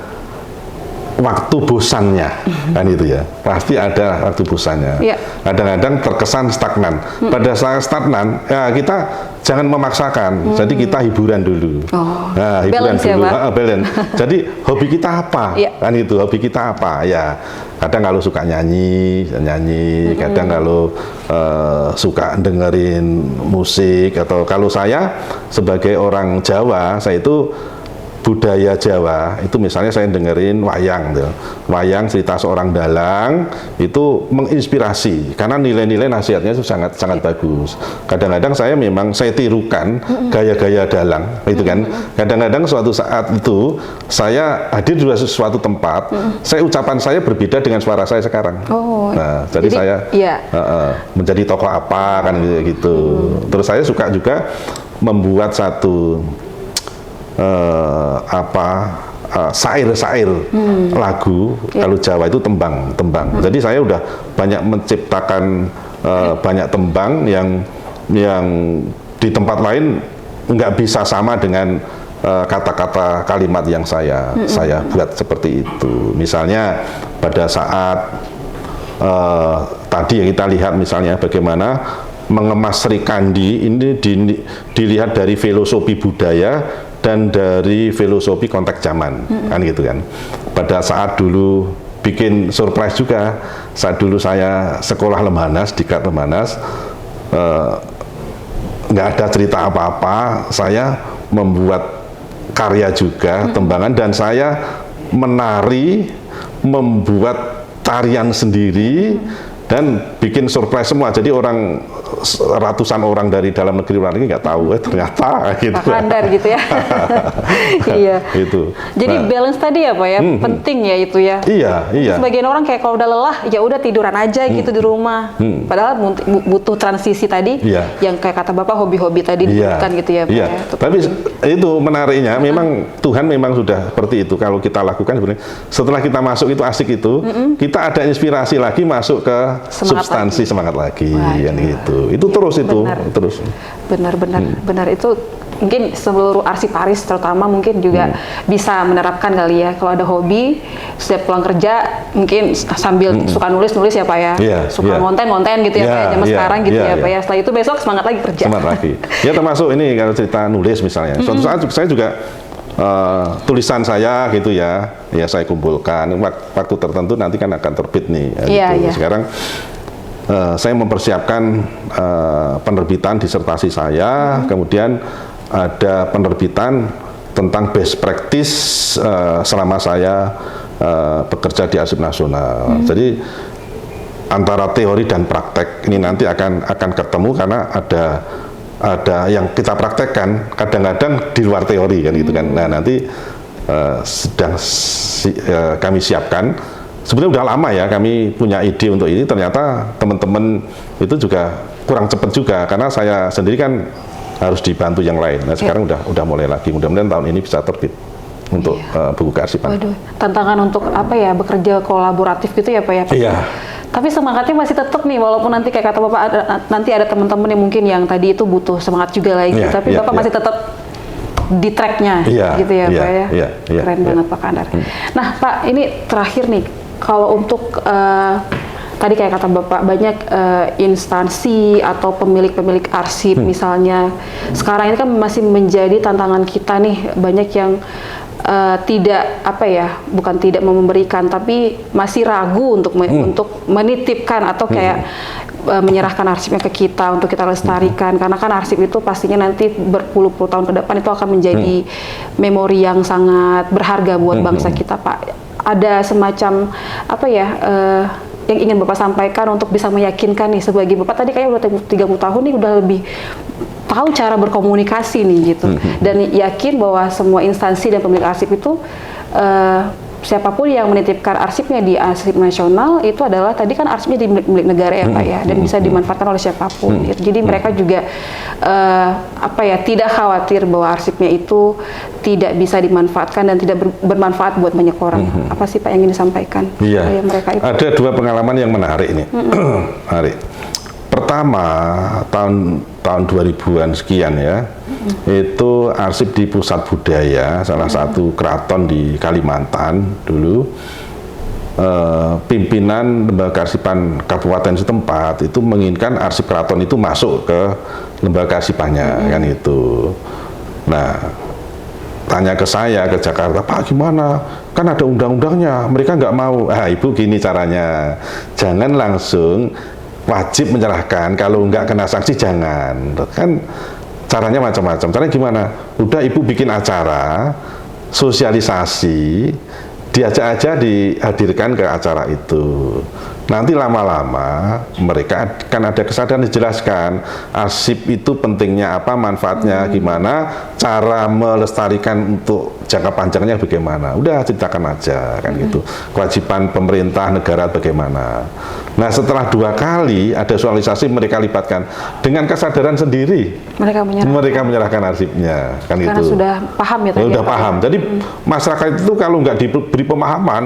waktu bosannya, kan itu ya, pasti ada waktu bosannya. Kadang-kadang terkesan stagnan. Pada saat stagnan, ya kita jangan memaksakan. Jadi kita hiburan dulu. Nah, hiburan balance dulu, ya, balance. Jadi hobi kita apa? Kan itu, hobi kita apa? Ya, kadang kalau suka nyanyi. Kadang kalau suka dengerin musik, atau kalau saya sebagai orang Jawa, saya itu budaya Jawa itu misalnya saya dengerin wayang, wayang cerita seorang dalang itu menginspirasi karena nilai-nilai nasihatnya itu sangat bagus. Kadang-kadang saya tirukan gaya-gaya dalang, itu kan. Kadang-kadang suatu saat itu saya hadir di suatu tempat, ucapan saya berbeda dengan suara saya sekarang. Nah, jadi saya menjadi tokoh apa kan gitu. Terus saya suka juga membuat satu syair-syair lagu. Kalau Jawa itu tembang. Jadi saya udah banyak menciptakan banyak tembang yang di tempat lain nggak bisa sama dengan kata-kata kalimat yang saya buat seperti itu. Misalnya pada saat tadi yang kita lihat misalnya bagaimana mengemas Sri Kandi ini dilihat dari filosofi budaya dan dari filosofi konteks zaman, kan gitu kan. Pada saat dulu bikin surprise juga, saat dulu saya sekolah Lemhanas, di Diklat Lemhanas, nggak ada cerita apa-apa, saya membuat karya juga, tembangan, dan saya menari, membuat tarian sendiri, dan bikin surprise semua. Jadi ratusan orang dari dalam negeri luar negeri nggak tahu, ternyata gitu. Handar gitu ya. Iya. Itu. Jadi balance tadi ya Pak ya, penting ya itu ya. Iya. Sebagian orang kayak kalau udah lelah, ya udah tiduran aja gitu di rumah. Padahal butuh transisi tadi, yang kayak kata Bapak hobi-hobi tadi diberikan gitu ya Pak ya. Tapi itu menariknya, memang Tuhan memang sudah seperti itu. Kalau kita lakukan sebenarnya, setelah kita masuk itu asik itu, kita ada inspirasi lagi masuk ke substansi semangat lagi, kan gitu. Itu terus itu. Terus. Benar itu mungkin seluruh arsiparis terutama mungkin juga bisa menerapkan kali ya. Kalau ada hobi, setiap pulang kerja mungkin sambil suka nulis ya Pak ya. Suka konten gitu ya Pak ya, zaman sekarang gitu ya Pak ya. Setelah itu besok semangat lagi kerja. Semangat lagi. Ya termasuk ini kalau cerita nulis misalnya. Suatu saat saya juga tulisan saya gitu ya saya kumpulkan waktu tertentu nanti kan akan terbit nih gitu. Sekarang saya mempersiapkan penerbitan disertasi saya, kemudian ada penerbitan tentang best practice selama saya bekerja di Arsip Nasional. Jadi antara teori dan praktek ini nanti akan ketemu karena ada yang kita praktekkan kadang-kadang di luar teori kan gitu kan. Nah nanti sedang kami siapkan. Sebenarnya udah lama ya kami punya ide untuk ini, ternyata teman-teman itu juga kurang cepat juga karena saya sendiri kan harus dibantu yang lain. Nah sekarang udah mulai lagi, mudah-mudahan tahun ini bisa terbit untuk buku kearsipan. Waduh, tantangan untuk apa ya, bekerja kolaboratif gitu ya Pak ya? Iya. Tapi semangatnya masih tetap nih, walaupun nanti kayak kata Bapak nanti ada teman-teman yang mungkin yang tadi itu butuh semangat juga lagi, tapi Bapak masih tetap di tracknya gitu ya Pak ya? Keren banget Pak Kandar. Nah Pak, ini terakhir nih, kalau untuk tadi kayak kata Bapak banyak instansi atau pemilik arsip misalnya, sekarang ini kan masih menjadi tantangan kita nih, banyak yang bukan tidak memberikan, tapi masih ragu untuk menitipkan atau kayak menyerahkan arsipnya ke kita untuk kita lestarikan, karena kan arsip itu pastinya nanti berpuluh-puluh tahun ke depan itu akan menjadi memori yang sangat berharga buat bangsa kita Pak. Ada semacam yang ingin Bapak sampaikan untuk bisa meyakinkan nih, sebagai Bapak tadi kayaknya udah 30 tahun nih, udah lebih tahu cara berkomunikasi nih gitu, dan yakin bahwa semua instansi dan pemilik arsip itu siapapun yang menitipkan arsipnya di Arsip Nasional itu adalah tadi kan arsipnya di milik negara ya Pak ya, dan bisa dimanfaatkan oleh siapapun. Jadi mereka juga tidak khawatir bahwa arsipnya itu tidak bisa dimanfaatkan dan tidak bermanfaat buat banyak orang. Apa sih Pak yang ingin disampaikan? Mereka itu? Ada dua pengalaman yang menarik ini. Menarik. Pertama tahun 2000-an sekian ya, itu arsip di Pusat Budaya, salah satu keraton di Kalimantan dulu, pimpinan lembaga arsipan kabupaten setempat itu menginginkan arsip keraton itu masuk ke lembaga arsipannya, kan itu. Nah, tanya ke saya ke Jakarta, Pak gimana? Kan ada undang-undangnya, mereka nggak mau. Ibu gini caranya, jangan langsung wajib menyerahkan, kalau nggak kena sanksi jangan. Kan caranya macam-macam. Caranya gimana? Udah ibu bikin acara, sosialisasi, diajak aja dihadirkan ke acara itu. Nanti lama-lama mereka kan ada kesadaran dijelaskan arsip itu pentingnya apa, manfaatnya gimana, cara melestarikan untuk jangka panjangnya bagaimana. Udah ceritakan aja kan gitu. Kewajiban pemerintah negara bagaimana. Nah, setelah 2 kali ada sosialisasi mereka libatkan dengan kesadaran sendiri. Mereka menyerahkan arsipnya kan. Karena itu. Sudah paham ya tadi. Sudah paham. Jadi masyarakat itu kalau nggak diberi pemahaman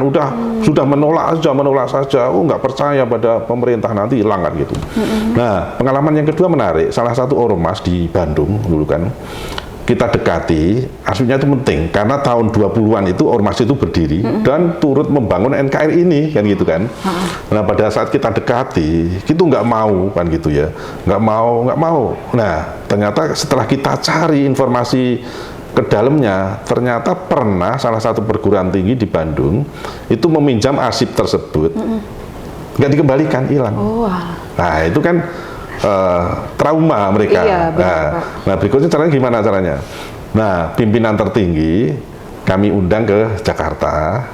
sudah menolak saja. Oh, nggak percaya pada pemerintah, nanti hilang kan gitu. Nah, pengalaman yang kedua menarik. Salah satu ormas di Bandung dulu kan, kita dekati, arsipnya itu penting karena tahun 20-an itu ormas itu berdiri dan turut membangun NKRI ini kan gitu kan. Nah, pada saat kita dekati, itu nggak mau kan gitu ya, nggak mau. Nah, ternyata setelah kita cari informasi ke dalamnya, ternyata pernah salah satu perguruan tinggi di Bandung itu meminjam arsip tersebut, nggak dikembalikan, hilang. Nah, itu kan trauma mereka. Iya, benar, nah, berikutnya caranya gimana caranya? Nah, pimpinan tertinggi kami undang ke Jakarta,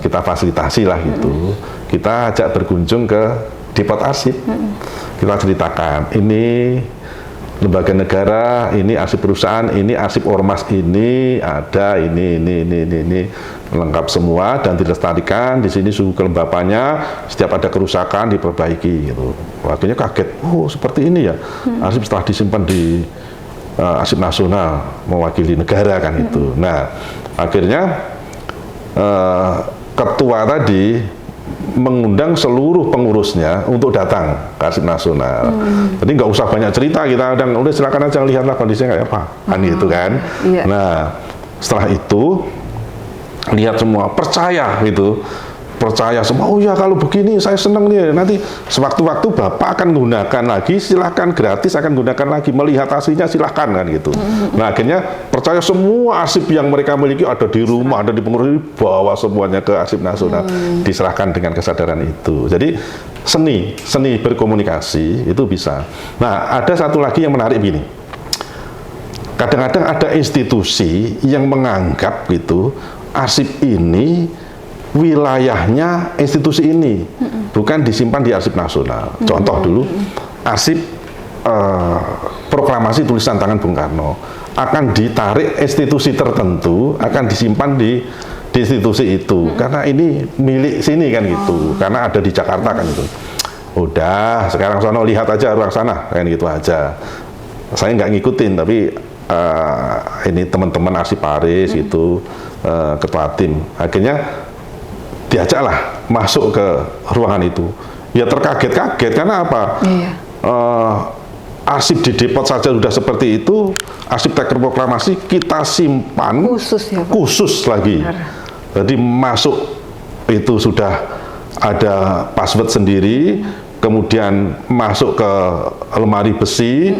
kita fasilitasi lah gitu. Kita ajak berkunjung ke Depot Arsip. Kita ceritakan, ini lembaga negara, ini arsip perusahaan, ini arsip ormas, ini ada ini lengkap semua dan dilestarikan. Di sini suhu kelembapannya, setiap ada kerusakan diperbaiki gitu. Akhirnya kaget, oh seperti ini ya, arsip setelah disimpan di arsip nasional mewakili negara kan itu. Nah, akhirnya ketua tadi mengundang seluruh pengurusnya untuk datang ke arsip nasional. Jadi nggak usah banyak cerita, kita udah silakan aja lihatlah kondisinya kayak apa, kan gitu kan. Nah, setelah itu lihat semua, percaya semua. Oh ya, kalau begini saya senang nih, nanti sewaktu-waktu Bapak akan gunakan lagi, silahkan, gratis akan gunakan lagi, melihat hasilnya silahkan kan gitu. Nah, akhirnya percaya semua arsip yang mereka miliki ada di rumah, ada di pengurus, bawa semuanya ke arsip nasional, diserahkan dengan kesadaran itu. Jadi seni berkomunikasi itu bisa. Nah, ada satu lagi yang menarik begini. Kadang-kadang ada institusi yang menganggap gitu, arsip ini wilayahnya institusi ini, bukan disimpan di arsip nasional. Contoh dulu, arsip proklamasi tulisan tangan Bung Karno akan ditarik institusi tertentu, akan disimpan di institusi itu, karena ini milik sini kan gitu, karena ada di Jakarta kan itu. Udah, sekarang sono lihat aja ruang sana, kan gitu aja. Saya nggak ngikutin, tapi ini teman-teman arsiparis itu ketua tim, akhirnya diajaklah masuk ke ruangan itu. Ya terkaget-kaget karena apa? Arsip di Depot saja sudah seperti itu, arsip Teks Proklamasi kita simpan khusus lagi. Jadi masuk itu sudah ada password sendiri, kemudian masuk ke lemari besi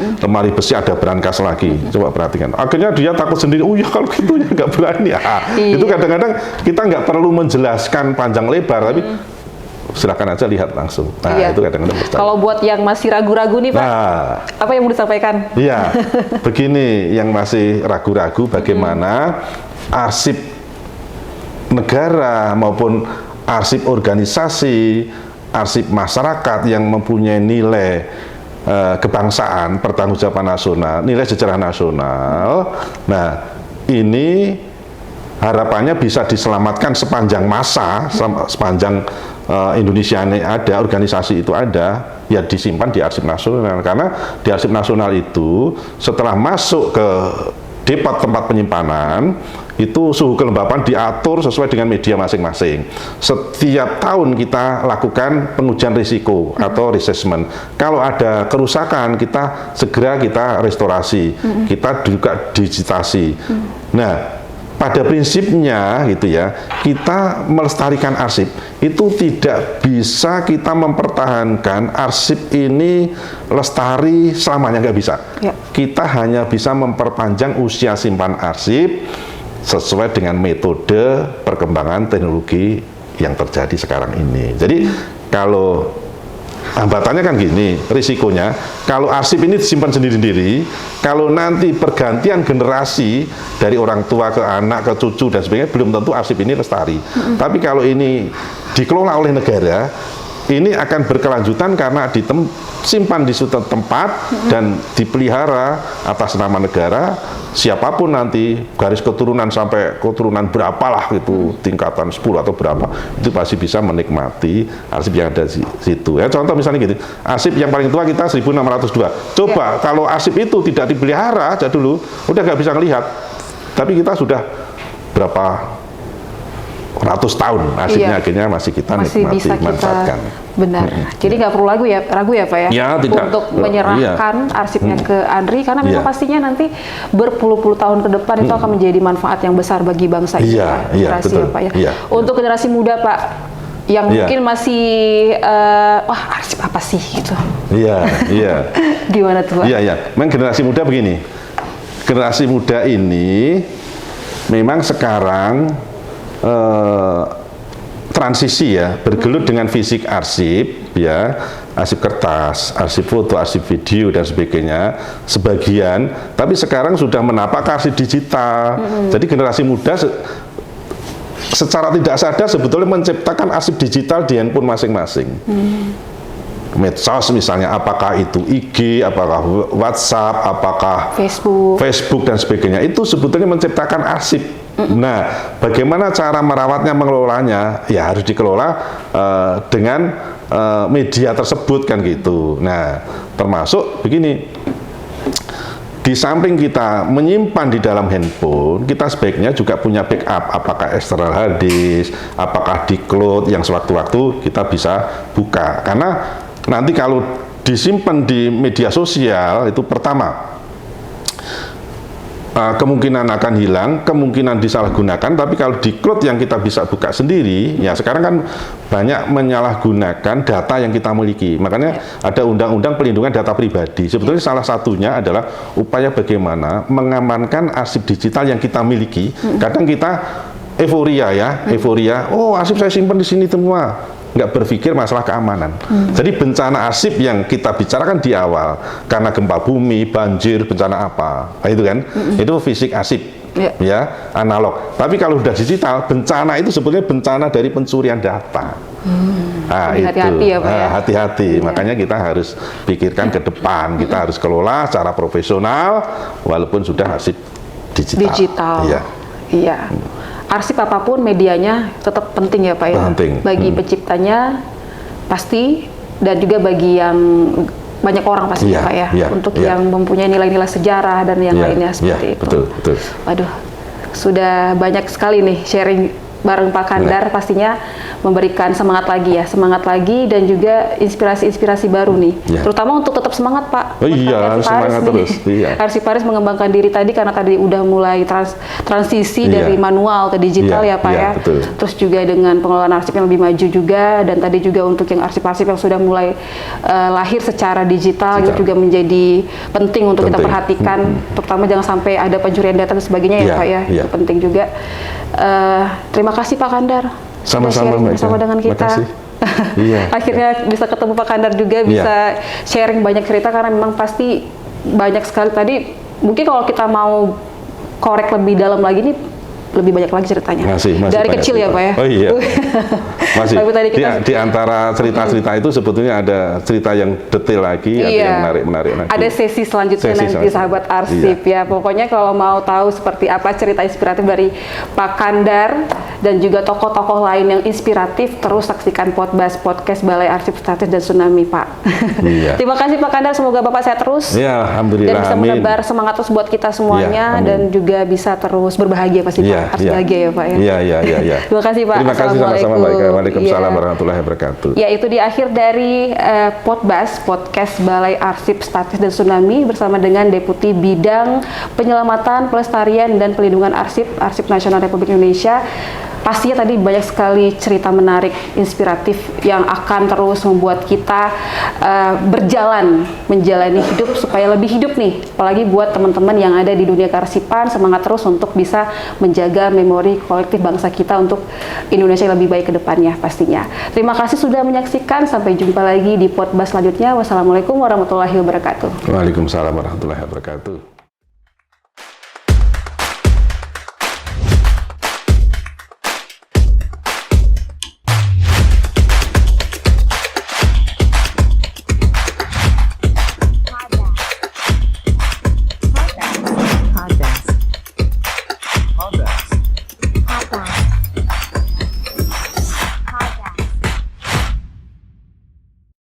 ada brankas lagi. Coba perhatikan. Akhirnya dia takut sendiri. Oh ya, kalau gitu ya nggak berani. Itu kadang-kadang kita nggak perlu menjelaskan panjang lebar, tapi silakan aja lihat langsung. Nah, itu kadang-kadang percaya. Kalau buat yang masih ragu-ragu nih Pak, apa yang mau disampaikan? Iya, begini, yang masih ragu-ragu bagaimana arsip negara maupun arsip organisasi, arsip masyarakat yang mempunyai nilai kebangsaan, pertanggungjawaban nasional, nilai sejarah nasional. Nah, ini harapannya bisa diselamatkan sepanjang masa, sepanjang Indonesia ini ada, organisasi itu ada, ya disimpan di arsip nasional. Karena di arsip nasional itu setelah masuk ke depot tempat penyimpanan, itu suhu kelembapan diatur sesuai dengan media masing-masing. Setiap tahun kita lakukan pengujian risiko atau reassessment. Kalau ada kerusakan, kita segera restorasi, kita juga digitasi. Nah, pada prinsipnya gitu ya, kita melestarikan arsip itu tidak bisa kita mempertahankan arsip ini lestari selamanya, nggak bisa. Ya. Kita hanya bisa memperpanjang usia simpan arsip sesuai dengan metode perkembangan teknologi yang terjadi sekarang ini. Jadi kalau hambatannya kan gini, risikonya kalau arsip ini disimpan sendiri-sendiri, kalau nanti pergantian generasi dari orang tua ke anak, ke cucu dan sebagainya, belum tentu arsip ini lestari. Tapi kalau ini dikelola oleh negara, ini akan berkelanjutan karena disimpan di suatu tempat dan dipelihara atas nama negara. Siapapun nanti garis keturunan sampai keturunan berapalah itu tingkatan 10 atau berapa, itu pasti bisa menikmati arsip yang ada di situ. Ya, contoh misalnya gitu, arsip yang paling tua kita 1602. Coba kalau arsip itu tidak dipelihara aja dulu, udah nggak bisa ngelihat. Tapi kita sudah berapa ratus tahun arsipnya akhirnya masih kita nikmati, bisa manfaatkan. Benar. Jadi nggak perlu ragu ya Pak ya, tidak, untuk menyerahkan arsipnya ke Andri, karena memang pastinya nanti berpuluh-puluh tahun ke depan itu akan menjadi manfaat yang besar bagi bangsa ini, generasi ya Pak ya. Untuk generasi muda Pak, yang mungkin masih wah arsip apa sih gitu. Iya. Gimana tuh Pak? Memang generasi muda begini. Generasi muda ini memang sekarang transisi ya, bergelut dengan fisik arsip ya, arsip kertas, arsip foto, arsip video dan sebagainya sebagian, tapi sekarang sudah menapak ke arsip digital. Jadi generasi muda secara tidak sadar sebetulnya menciptakan arsip digital di handphone masing-masing. Medsos misalnya, apakah itu IG, apakah WhatsApp, apakah Facebook dan sebagainya, itu sebetulnya menciptakan arsip. Nah, bagaimana cara merawatnya, mengelolanya, ya harus dikelola dengan media tersebut kan gitu. Nah, termasuk begini, di samping kita menyimpan di dalam handphone, kita sebaiknya juga punya backup, apakah external hard disk, apakah di cloud yang sewaktu-waktu kita bisa buka. Karena nanti kalau disimpan di media sosial itu pertama kemungkinan akan hilang, kemungkinan disalahgunakan. Tapi kalau di cloud yang kita bisa buka sendiri, ya sekarang kan banyak menyalahgunakan data yang kita miliki. Makanya ada undang-undang pelindungan data pribadi. Sebetulnya salah satunya adalah upaya bagaimana mengamankan arsip digital yang kita miliki. Kadang kita euforia ya, oh arsip saya simpan di sini semua, nggak berpikir masalah keamanan. Jadi bencana arsip yang kita bicarakan di awal, karena gempa bumi, banjir, bencana apa, itu kan, itu fisik arsip, ya analog. Tapi kalau sudah digital, bencana itu sebetulnya bencana dari pencurian data. Nah, hati-hati ya Pak ya. Hati-hati, makanya kita harus pikirkan ke depan, kita harus kelola secara profesional, walaupun sudah arsip digital. Iya. Arsip apapun medianya tetap penting ya Pak ya. Penting. Bagi penciptanya pasti, dan juga bagi yang banyak orang pasti ya Pak ya. Untuk yang mempunyai nilai-nilai sejarah dan yang lainnya seperti itu. Betul. Waduh, sudah banyak sekali nih sharing bareng Pak Kandar, pastinya memberikan semangat lagi dan juga inspirasi-inspirasi baru nih, terutama untuk tetap semangat Pak. Semangat terus. Arsiparis mengembangkan diri tadi karena tadi udah mulai transisi dari manual ke digital ya Pak ya. Betul. Terus juga dengan pengelolaan arsip yang lebih maju juga, dan tadi juga untuk yang arsip-arsip yang sudah mulai lahir secara digital itu juga menjadi penting untuk kita perhatikan, terutama jangan sampai ada pencurian data dan sebagainya ya Pak ya. Itu penting juga. Terima kasih Pak Kandar. Sama-sama bersama dengan kita. Akhirnya bisa ketemu Pak Kandar juga, bisa sharing banyak cerita, karena memang pasti banyak sekali tadi. Mungkin kalau kita mau korek lebih dalam lagi nih, lebih banyak lagi ceritanya. Masih dari kecil cerita. Ya Pak ya. Oh iya. Masih. Tapi tadi kita, di antara cerita-cerita itu sebetulnya ada cerita yang detail lagi, ada yang menarik lagi. Ada sesi selanjutnya nanti sahabat arsip ya. Pokoknya kalau mau tahu seperti apa cerita inspiratif dari Pak Kandar dan juga tokoh-tokoh lain yang inspiratif, terus saksikan podcast Balai Arsip Statis dan Tsunami, Pak. Iya. Terima kasih Pak Kandar, semoga Bapak sehat terus. Ya, alhamdulillah. Dan bisa menebar semangat terus buat kita semuanya, dan juga bisa terus berbahagia pasti Pak. Harus bahagia ya Pak ya. Iya. Terima kasih Pak. Terima kasih sama-sama. Waalaikumsalam warahmatullahi wabarakatuh. Ya, itu di akhir dari podcast Balai Arsip Statis dan Tsunami bersama dengan Deputi Bidang Penyelamatan, Pelestarian dan Pelindungan Arsip Nasional Republik Indonesia. Pastinya tadi banyak sekali cerita menarik, inspiratif yang akan terus membuat kita berjalan menjalani hidup supaya lebih hidup nih. Apalagi buat teman-teman yang ada di dunia kearsipan, semangat terus untuk bisa menjaga memori kolektif bangsa kita untuk Indonesia yang lebih baik ke depannya pastinya. Terima kasih sudah menyaksikan. Sampai jumpa lagi di podcast selanjutnya. Wassalamualaikum warahmatullahi wabarakatuh. Waalaikumsalam warahmatullahi wabarakatuh.